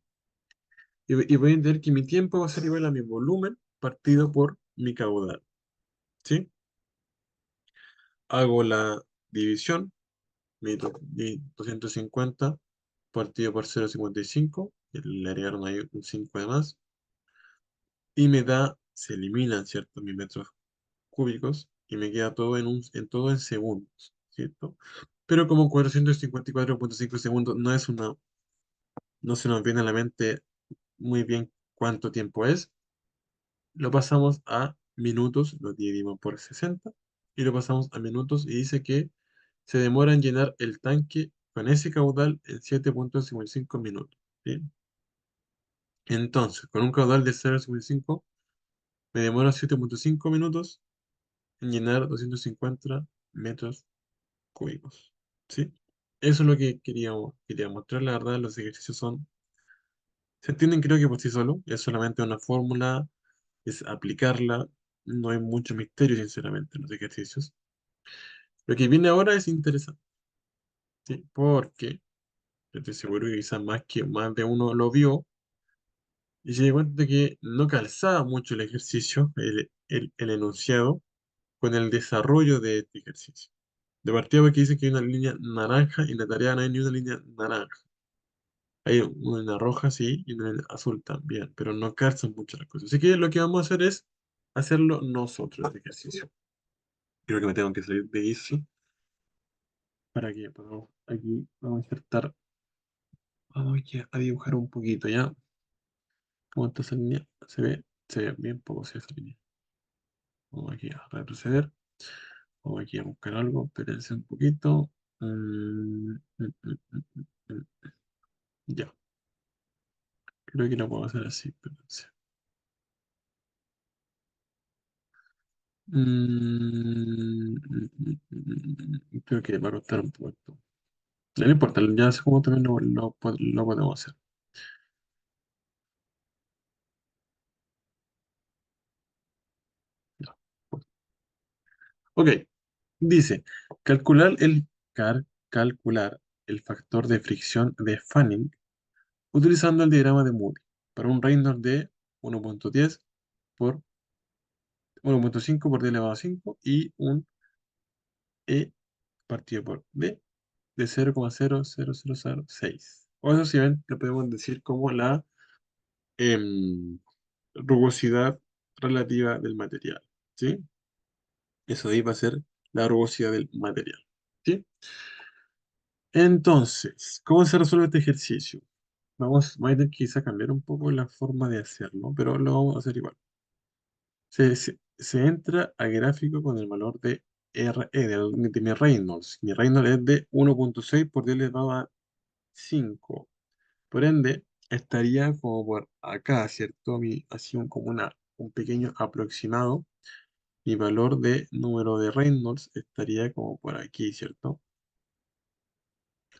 Y voy a entender que mi tiempo va a ser igual a mi volumen partido por mi caudal, ¿sí? Hago la división, mi 250 partido por 0,55, y le agregaron ahí un 5 de más, y me da, se eliminan, ¿cierto? Mis metros cúbicos y me queda todo todo en segundos, ¿cierto? Pero como 454,5 segundos no se nos viene a la mente muy bien cuánto tiempo es, lo pasamos a minutos, lo dividimos por 60 y lo pasamos a minutos y dice que se demora en llenar el tanque con ese caudal en 7,55 minutos, ¿sí? Entonces, con un caudal de 0,55 me demora 7,5 minutos en llenar 250 metros códigos. ¿Sí? Eso es lo que quería mostrar. La verdad, los ejercicios se entienden creo que por sí solo. Es solamente una fórmula, es aplicarla. No hay mucho misterio, sinceramente, en los ejercicios. Lo que viene ahora es interesante, ¿sí? Porque yo estoy seguro que quizás más de uno lo vio y se dio cuenta de que no calzaba mucho el ejercicio, el enunciado, con el desarrollo de este ejercicio. De partida porque dice que hay una línea naranja y en la tarea no hay ni una línea naranja. Hay una roja, sí, y una azul también, pero no calzan mucho las cosas. Así que lo que vamos a hacer es hacerlo nosotros, el ejercicio. Creo que me tengo que salir de eso para que podamos, aquí vamos a insertar, vamos a dibujar un poquito, ¿ya? ¿Cómo está esa línea? Se ve bien poco esa línea. Vamos aquí a retroceder, vamos aquí a buscar algo, espérense un poquito. Mm. Ya, creo que lo puedo hacer así, espérense. Creo que va a costar un poco esto. No importa, ya sé cómo también lo podemos hacer. Ok, dice, calcular calcular el factor de fricción de Fanning utilizando el diagrama de Moody para un Reynolds de 1.10 por 1.5 por D elevado a 5 y un E partido por D de 0,00006. O eso si ven, lo podemos decir como la em, rugosidad relativa del material. ¿Sí? Eso ahí va a ser la rugosidad del material. ¿Sí? Entonces, ¿cómo se resuelve este ejercicio? Vamos a tener que quizá cambiar un poco la forma de hacerlo, pero lo vamos a hacer igual. Se entra a gráfico con el valor de RE, de mi Reynolds. Mi Reynolds es de 1.6 por 10 elevado a 5. Por ende, estaría como por acá, ¿cierto? Así como un pequeño aproximado. Mi valor de número de Reynolds estaría como por aquí, ¿cierto?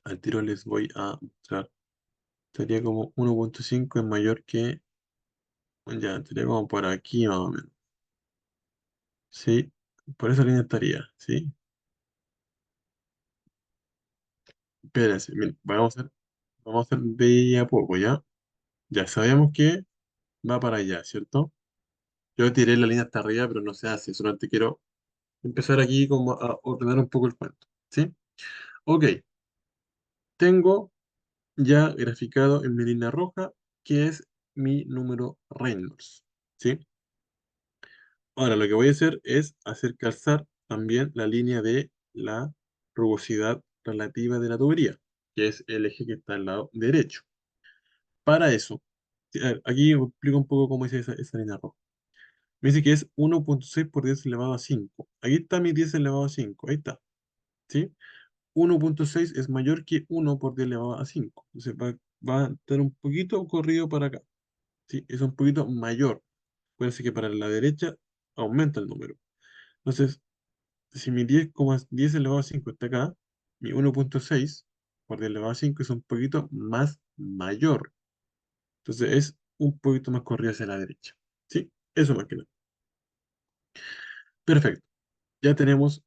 Al tiro les voy a mostrar. Estaría como 1.5 es mayor que, ya, estaría como por aquí más o menos. ¿Sí? Por esa línea estaría, ¿sí? Espérense, miren, vamos a hacer de a poco, ¿ya? Ya sabemos que va para allá, ¿cierto? Yo tiré la línea hasta arriba, pero no se hace. Solamente quiero empezar aquí como a ordenar un poco el cuento, ¿sí? Ok, tengo ya graficado en mi línea roja, que es mi número Reynolds, ¿sí? Ahora lo que voy a hacer es hacer calzar también la línea de la rugosidad relativa de la tubería, que es el eje que está al lado derecho. Para eso, a ver, aquí explico un poco cómo es esa línea roja. Me dice que es 1.6 por 10 elevado a 5. Aquí está mi 10 elevado a 5. Ahí está. ¿Sí? 1.6 es mayor que 1 por 10 elevado a 5. Entonces va a estar un poquito corrido para acá. ¿Sí? Es un poquito mayor. Puede ser que para la derecha aumenta el número. Entonces, si mi 10 elevado a 5 está acá, mi 1.6 por 10 elevado a 5 es un poquito más mayor. Entonces es un poquito más corrido hacia la derecha. ¿Sí? Eso más que nada. Perfecto. Ya tenemos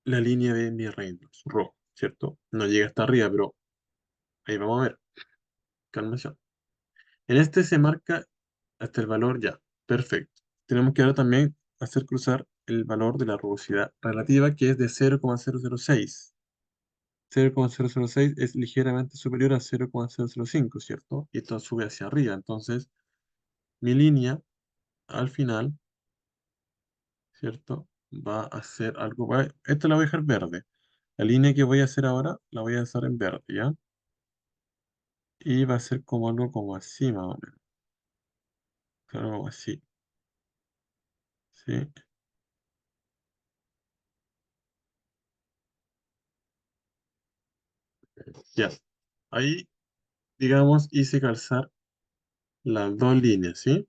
la línea de mi Reynolds, rojo, ¿cierto? No llega hasta arriba, pero ahí vamos a ver. Calmación. En este se marca hasta el valor ya. Perfecto. Tenemos que ahora también hacer cruzar el valor de la rugosidad relativa, que es de 0,006. 0,006 es ligeramente superior a 0,005, ¿cierto? Y esto sube hacia arriba. Entonces, mi línea al final, ¿cierto? Va a hacer algo. Esta la voy a dejar verde. La línea que voy a hacer ahora la voy a hacer en verde, ¿ya? Y va a ser como algo como así, más o menos. Algo como así, ¿sí? Ya. Ahí, digamos, hice calzar las dos líneas, ¿sí?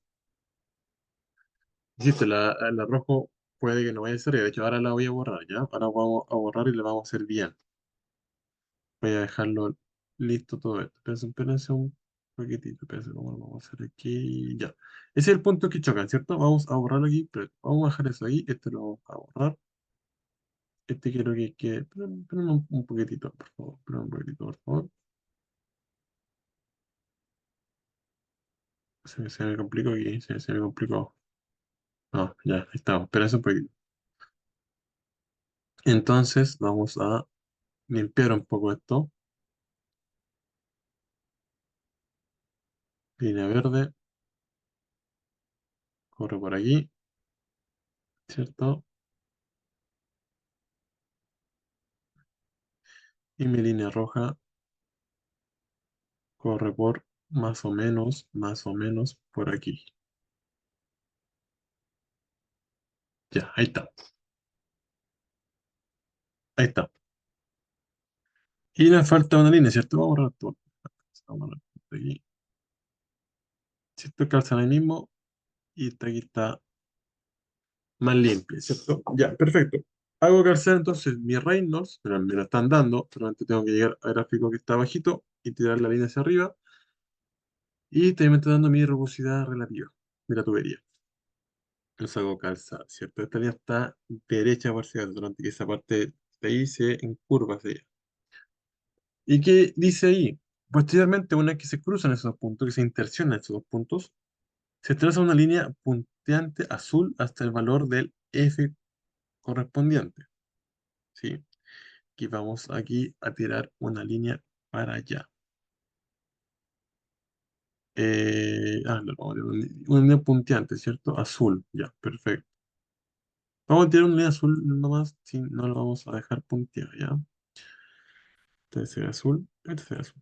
Insisto, la rojo puede que no vaya a ser. De hecho, ahora la voy a borrar, ¿ya? Ahora vamos a borrar y la vamos a hacer bien. Voy a dejarlo listo todo esto. Espérense un poquitito. Espérense cómo lo vamos a hacer aquí. Ya. Ese es el punto que chocan, ¿cierto? Vamos a borrarlo aquí. Pero vamos a dejar eso ahí. Este lo vamos a borrar. Este quiero que quede. Espérenme un poquitito, por favor. Espérenme un poquitito, por favor. Se me complicó aquí. Se me complicó. No, ya, ahí estamos. Espérense un poquitito. Entonces, vamos a limpiar un poco esto. Línea verde. Corre por aquí, ¿cierto? Y mi línea roja corre por más o menos por aquí. Ya, ahí está, ahí está. Y nos falta una línea, ¿cierto? Vamos a borrar todo. Vamos a borrar esto aquí. Si esto calza ahí mismo y esta aquí está más limpia, ¿cierto? Ya, perfecto. Hago calzar entonces mi Reynolds, pero me lo están dando, solamente tengo que llegar al gráfico que está bajito y tirar la línea hacia arriba. Y también me está dando mi rugosidad relativa de la tubería. Nos hago calzar, ¿cierto? Esta línea está derecha por si acaso, durante que esa parte de ahí se encurva hacia allá. ¿Y qué dice ahí? Posteriormente, una vez que se cruzan esos dos puntos, que se interseccionan esos dos puntos, se traza una línea punteante azul hasta el valor del F correspondiente, ¿sí? Aquí vamos aquí a tirar una línea para allá. No, una línea punteante, ¿cierto? Azul, ya, perfecto. Vamos a tirar una línea azul nomás, si no lo vamos a dejar punteado, ¿ya? Este sería azul, este sería azul.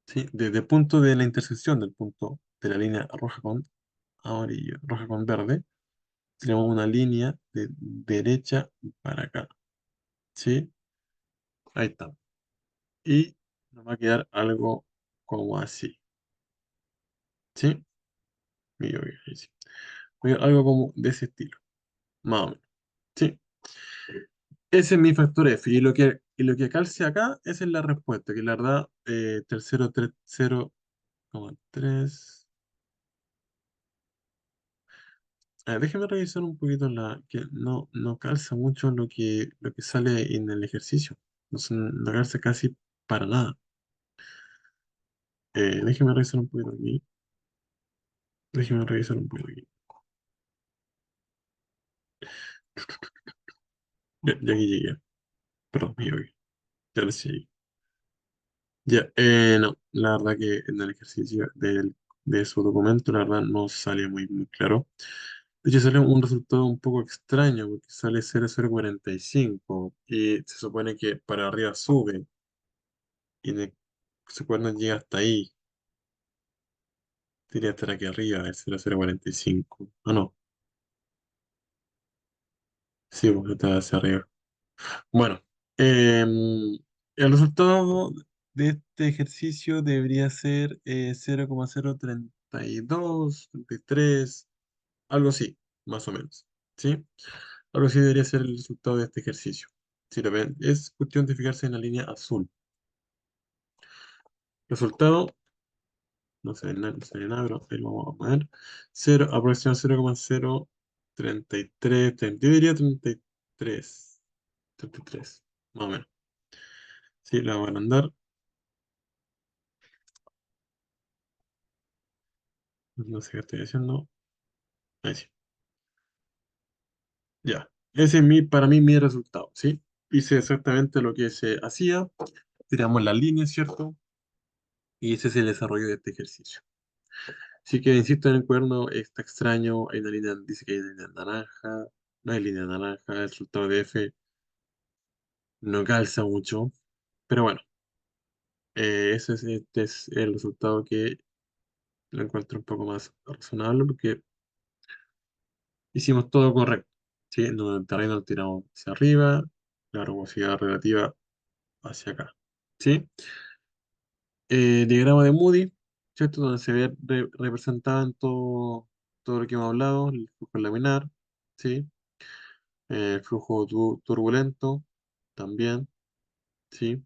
¿Sí? Desde el punto de la intersección del punto de la línea roja con amarillo, roja con verde, tenemos una línea de derecha para acá, ¿sí? Ahí está. Y nos va a quedar algo como así, ¿sí? Ahí sí. Algo como de ese estilo, más o menos, ¿sí? Ese es mi factor F. Y lo que calce acá, esa es la respuesta, que la verdad, tercero, 0,3. A ver, déjeme revisar un poquito que no calza mucho lo que sale en el ejercicio. No calza casi para nada. Déjeme revisar un poquito aquí. Déjeme revisar un poquito aquí. Ya aquí llegué. Perdón, me equivoqué. Ya ahora sí llegué. Ya, no, la verdad que en el ejercicio de su documento, la verdad no sale muy claro. De hecho, sale un resultado un poco extraño, porque sale 0,045 y se supone que para arriba sube y se puede no llega hasta ahí. Debería estar aquí arriba, el 0,045. Ah, no, sí, porque está hacia arriba. Bueno, el resultado de este ejercicio debería ser 0,032, 33, algo así, más o menos. ¿Sí? Algo así debería ser el resultado de este ejercicio. Si lo ven, es cuestión de fijarse en la línea azul. Resultado, no se ve nada, no se ve nada, pero ahí lo vamos a poner. 0, aproximadamente 0,033, yo diría 33, 33, más o menos. Sí, la van a andar. No sé qué estoy haciendo. Ahí sí. Ya. Ese es para mí, mi resultado, ¿sí? Hice exactamente lo que se hacía. Tiramos la línea, ¿cierto? Y ese es el desarrollo de este ejercicio. Así que insisto en el cuaderno, está extraño. Hay una línea, dice que hay una línea naranja. No hay línea naranja. El resultado de F no calza mucho. Pero bueno, este es el resultado que lo encuentro un poco más razonable porque hicimos todo correcto. ¿Sí? En el terreno lo tiramos hacia arriba, la rugosidad relativa hacia acá. ¿Sí? Diagrama de Moody, ¿cierto? Donde se ve representado en todo lo que hemos hablado, el flujo laminar, ¿sí? El flujo turbulento también, ¿sí?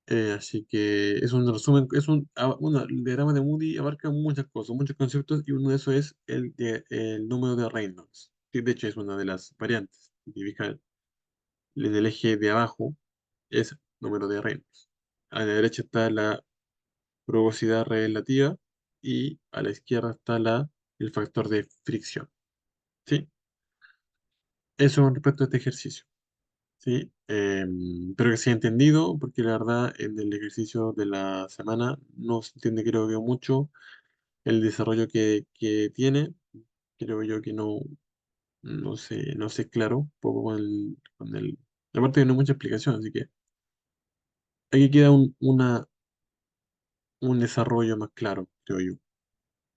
Así que es un resumen, el diagrama de Moody abarca muchas cosas, muchos conceptos, y uno de esos es el número de Reynolds, que de hecho es una de las variantes. Si te fijas, en el eje de abajo es número de Reynolds. A la derecha está la rugosidad relativa y a la izquierda está el factor de fricción. ¿Sí? Eso con respecto a este ejercicio. ¿Sí? Espero que se haya entendido, porque la verdad en el ejercicio de la semana no se entiende, creo que mucho el desarrollo que tiene. Creo yo que no sé claro, un poco aparte que no hay mucha explicación, así que aquí queda un desarrollo más claro, creo yo.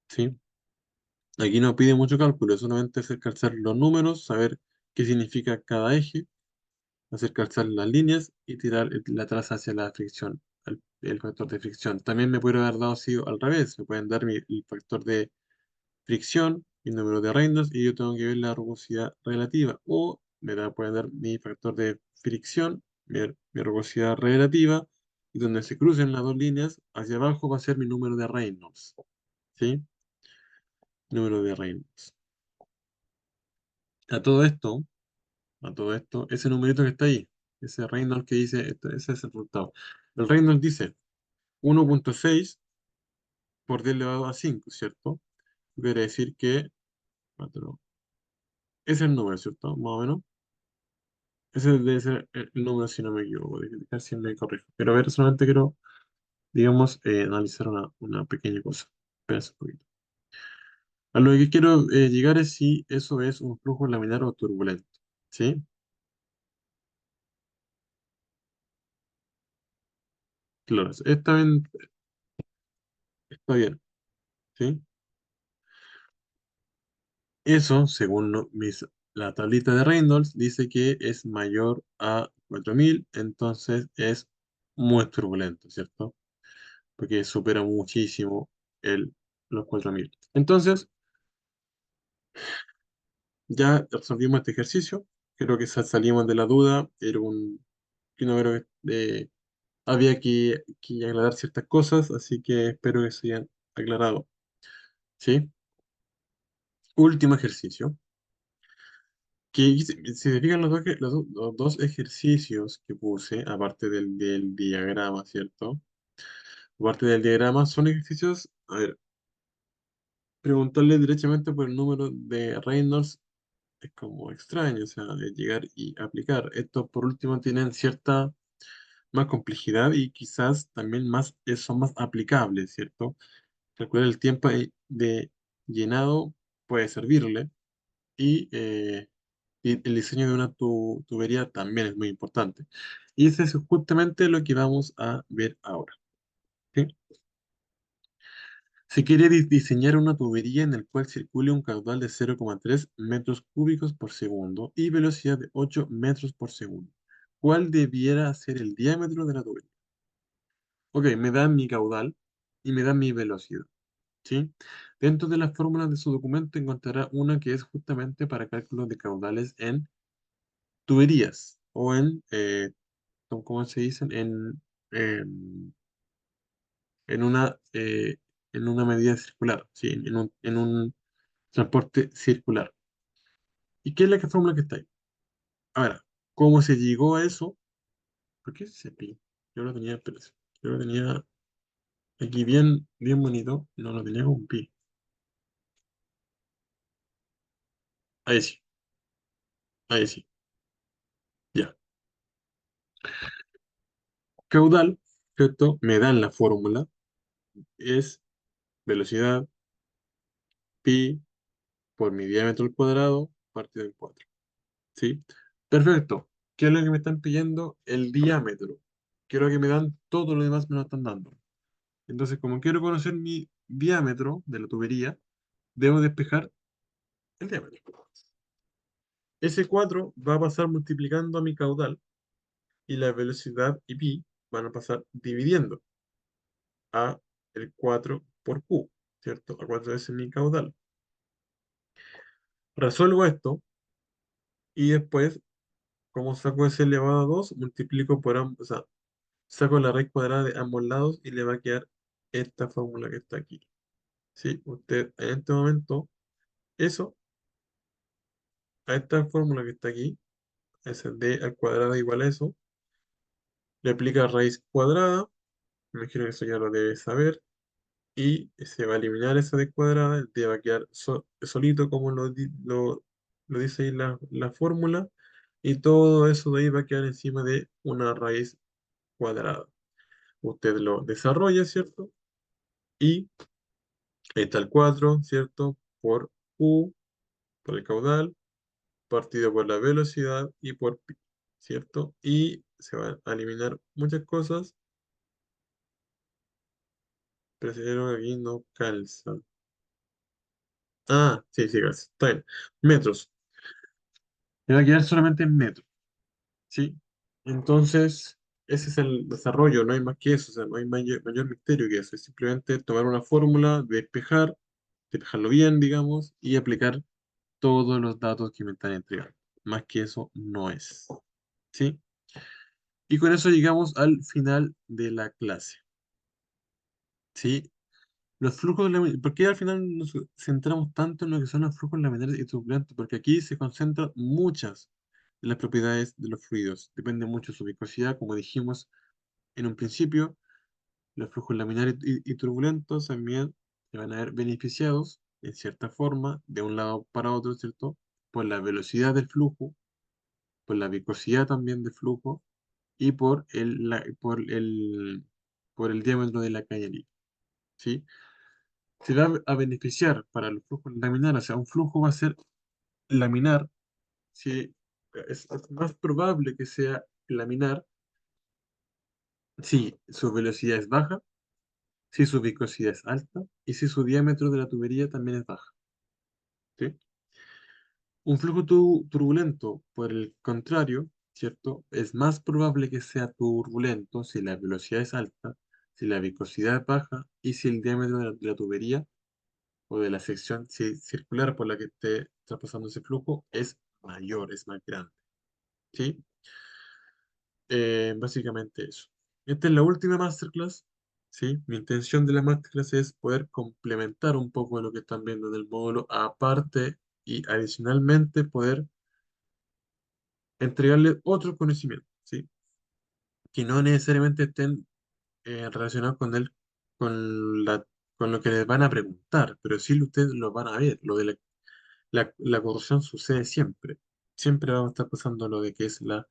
¿Sí? Aquí no pide mucho cálculo, solamente hacer calzar los números, saber qué significa cada eje, hacer calzar las líneas y tirar la traza hacia la fricción, el factor de fricción. También me puede haber dado sido al revés, me pueden dar el factor de fricción, mi número de Reynolds, y yo tengo que ver la rugosidad relativa. O pueden dar mi factor de fricción, mi rugosidad relativa, y donde se crucen las dos líneas, hacia abajo va a ser mi número de Reynolds. ¿Sí? número de Reynolds. A todo esto, a todo esto, ese numerito que está ahí, ese Reynolds que dice, ese es el resultado. El Reynolds dice 1,6 por 10 elevado a 5, ¿cierto? Quiere decir que, cuatro, ese es el número, ¿cierto? Más o menos. Ese debe ser el número, si no me equivoco. Dejar si me corrijo. Pero a ver, solamente quiero, digamos, analizar una pequeña cosa. Espera un poquito. A lo que quiero llegar es si eso es un flujo laminar o turbulento. ¿Sí? Claro, está bien. ¿Sí? Eso, según la tablita de Reynolds, dice que es mayor a 4000, entonces es muy turbulento, ¿cierto? Porque supera muchísimo los 4000. Entonces, ya resolvimos este ejercicio. Creo que salimos de la duda. Era que no creo que había que aclarar ciertas cosas, así que espero que se hayan aclarado. ¿Sí? Último ejercicio. Que si se fijan los dos ejercicios que puse, aparte del diagrama, ¿cierto? Aparte del diagrama, son ejercicios, a ver, preguntarle directamente por el número de Reynolds es como extraño, o sea, de llegar y aplicar. Estos, por último, tienen cierta más complejidad y quizás también son más aplicables, ¿cierto? Calcular el tiempo de llenado puede servirle y el diseño de una tubería también es muy importante. Y eso es justamente lo que vamos a ver ahora. ¿Sí? Se quiere diseñar una tubería en el cual circule un caudal de 0,3 metros cúbicos por segundo y velocidad de 8 metros por segundo. ¿Cuál debiera ser el diámetro de la tubería? Ok, me dan mi caudal y me dan mi velocidad. ¿Sí? Dentro de las fórmulas de su documento encontrará una que es justamente para cálculos de caudales en tuberías o ¿cómo se dicen? En, en en una medida circular, ¿sí? En un transporte circular. ¿Y qué es la fórmula que está ahí? Ahora, ¿cómo se llegó a eso? ¿Por qué ese pi? Yo lo tenía, espérate, yo lo tenía aquí bien bonito, no lo tenía con pi. Ahí sí, ahí sí, ya. Caudal, ¿cierto? Me dan la fórmula, es velocidad pi por mi diámetro al cuadrado partido en 4. ¿Sí? Perfecto. ¿Qué es lo que me están pidiendo? El diámetro. Quiero que me dan todo lo demás, me lo están dando. Entonces, como quiero conocer mi diámetro de la tubería, debo despejar el diámetro. Ese 4 va a pasar multiplicando a mi caudal y la velocidad y pi van a pasar dividiendo a el 4 por q, ¿cierto? A 4 veces mi caudal. Resuelvo esto y después, como saco ese elevado a 2, multiplico por ambos, o sea, saco la raíz cuadrada de ambos lados y le va a quedar esta fórmula que está aquí. ¿Sí? Usted en este momento, eso, a esta fórmula que está aquí, esa d al cuadrado igual a eso, le aplica raíz cuadrada, me imagino que eso ya lo debe saber, y se va a eliminar esa d cuadrada, el d va a quedar solito como lo dice ahí la fórmula, y todo eso de ahí va a quedar encima de una raíz cuadrada. Usted lo desarrolla, ¿cierto? Y ahí está el 4, ¿cierto? Por Q, por el caudal, partido por la velocidad y por pi, ¿cierto? Y se van a eliminar muchas cosas, pero si que aquí no calza. Ah, sí, sí, calza. Está bien. Metros. Me va a quedar solamente en metros, ¿sí? Entonces, ese es el desarrollo, no hay más que eso, o sea, no hay mayor misterio que eso. Es simplemente tomar una fórmula, despejarlo bien, digamos, y aplicar todos los datos que me están entregando. Más que eso no es. ¿Sí? Y con eso llegamos al final de la clase. ¿Sí? Los flujos laminares, ¿por qué al final nos centramos tanto en lo que son los flujos laminares y turbulentos? Porque aquí se concentran muchas de las propiedades de los fluidos. Depende mucho de su viscosidad, como dijimos en un principio. Los flujos laminares y turbulentos también se van a ver beneficiados, en cierta forma, de un lado para otro, ¿cierto? Por la velocidad del flujo, por la viscosidad también del flujo y por el diámetro de la cañería, ¿sí? Se va a beneficiar para los flujos laminares, o sea, un flujo va a ser laminar, si es más probable que sea laminar si su velocidad es baja, si su viscosidad es alta y si su diámetro de la tubería también es baja, ¿sí? Un flujo turbulento, por el contrario, ¿cierto? Es más probable que sea turbulento si la velocidad es alta, si la viscosidad es baja y si el diámetro de la tubería o de la sección circular por la que esté traspasando ese flujo es mayor, es más grande, ¿sí? Básicamente eso. Esta es la última masterclass, ¿sí? Mi intención de la masterclass es poder complementar un poco de lo que están viendo en el módulo, aparte y adicionalmente poder entregarles otro conocimiento, ¿sí? Que no necesariamente estén relacionados con lo que les van a preguntar, pero sí ustedes lo van a ver. Lo de la corrosión sucede siempre. Siempre vamos a estar pasando lo de que es la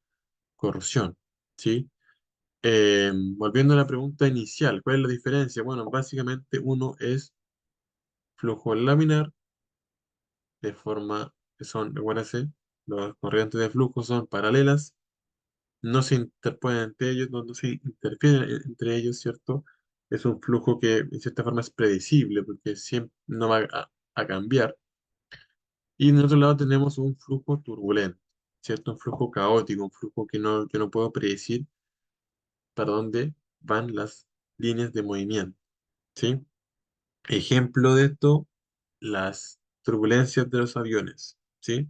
corrosión, ¿sí? Volviendo a la pregunta inicial, ¿cuál es la diferencia? Bueno, básicamente uno es flujo laminar de forma que son, recuérdense, las corrientes de flujo son paralelas, no se interponen entre ellos, no se interfieren entre ellos, ¿cierto? Es un flujo que en cierta forma es predecible porque siempre no va a cambiar. Y en el otro lado tenemos un flujo turbulento, ¿cierto? Un flujo caótico, un flujo que no puedo predecir para dónde van las líneas de movimiento, ¿sí? Ejemplo de esto, las turbulencias de los aviones, ¿sí?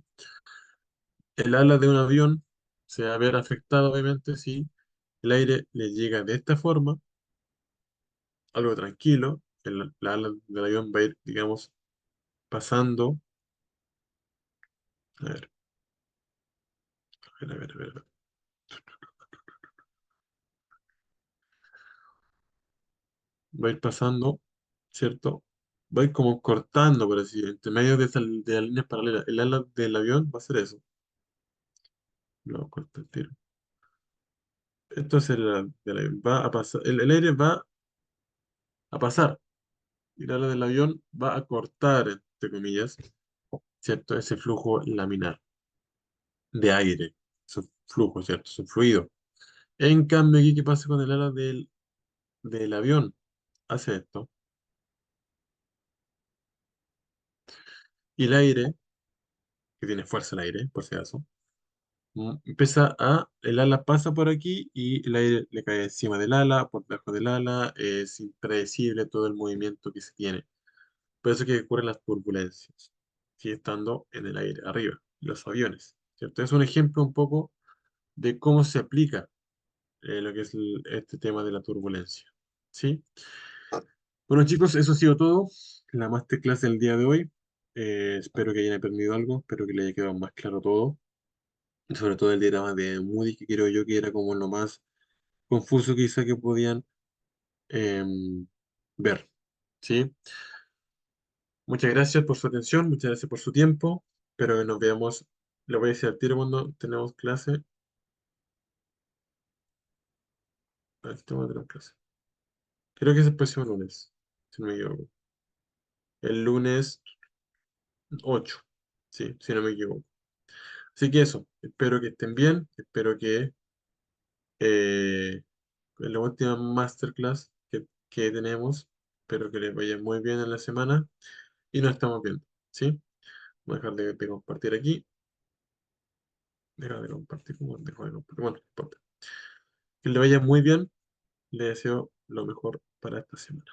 El ala de un avión se va a ver afectado, obviamente, si el aire le llega de esta forma, algo tranquilo, la ala del avión va a ir, digamos, pasando, a ver, a ver, va a ir pasando, ¿cierto? Va a ir como cortando, por así decirlo, entre medio de las líneas paralelas. El ala del avión va a hacer eso. Lo corta el tiro. Esto es el ala del avión. Va a pasar, el aire va a pasar y el ala del avión va a cortar, entre comillas, ¿cierto? Ese flujo laminar de aire, su flujo, ¿cierto? Su fluido. En cambio, aquí, ¿qué pasa con el ala del avión? Hace esto. Y el aire, que tiene fuerza el aire, por si acaso, el ala pasa por aquí y el aire le cae encima del ala, por debajo del ala, es impredecible todo el movimiento que se tiene. Por eso que ocurren las turbulencias, sigue estando en el aire, arriba, los aviones, ¿cierto? Es un ejemplo un poco de cómo se aplica lo que es este tema de la turbulencia, ¿sí? Bueno, chicos, eso ha sido todo. La masterclass del día de hoy. Espero que hayan aprendido algo, espero que les haya quedado más claro todo. Sobre todo el diagrama de Moody, que creo yo que era como lo más confuso quizá que podían em, ver. ¿Sí? Muchas gracias por su atención, muchas gracias por su tiempo. Espero que nos veamos. Le voy a decir al tiro cuando tenemos clase. A ver si tenemos clase. Creo que es el próximo lunes, si no me equivoco. El lunes 8, sí, si no me equivoco. Así que eso, espero que estén bien, espero que en la última masterclass que tenemos, espero que les vaya muy bien en la semana y nos estamos viendo, ¿sí? Voy a dejar de compartir aquí, dejar de compartir, ¿cómo dejo de compartir? Bueno, no importa. Que le vaya muy bien, le deseo lo mejor para esta semana.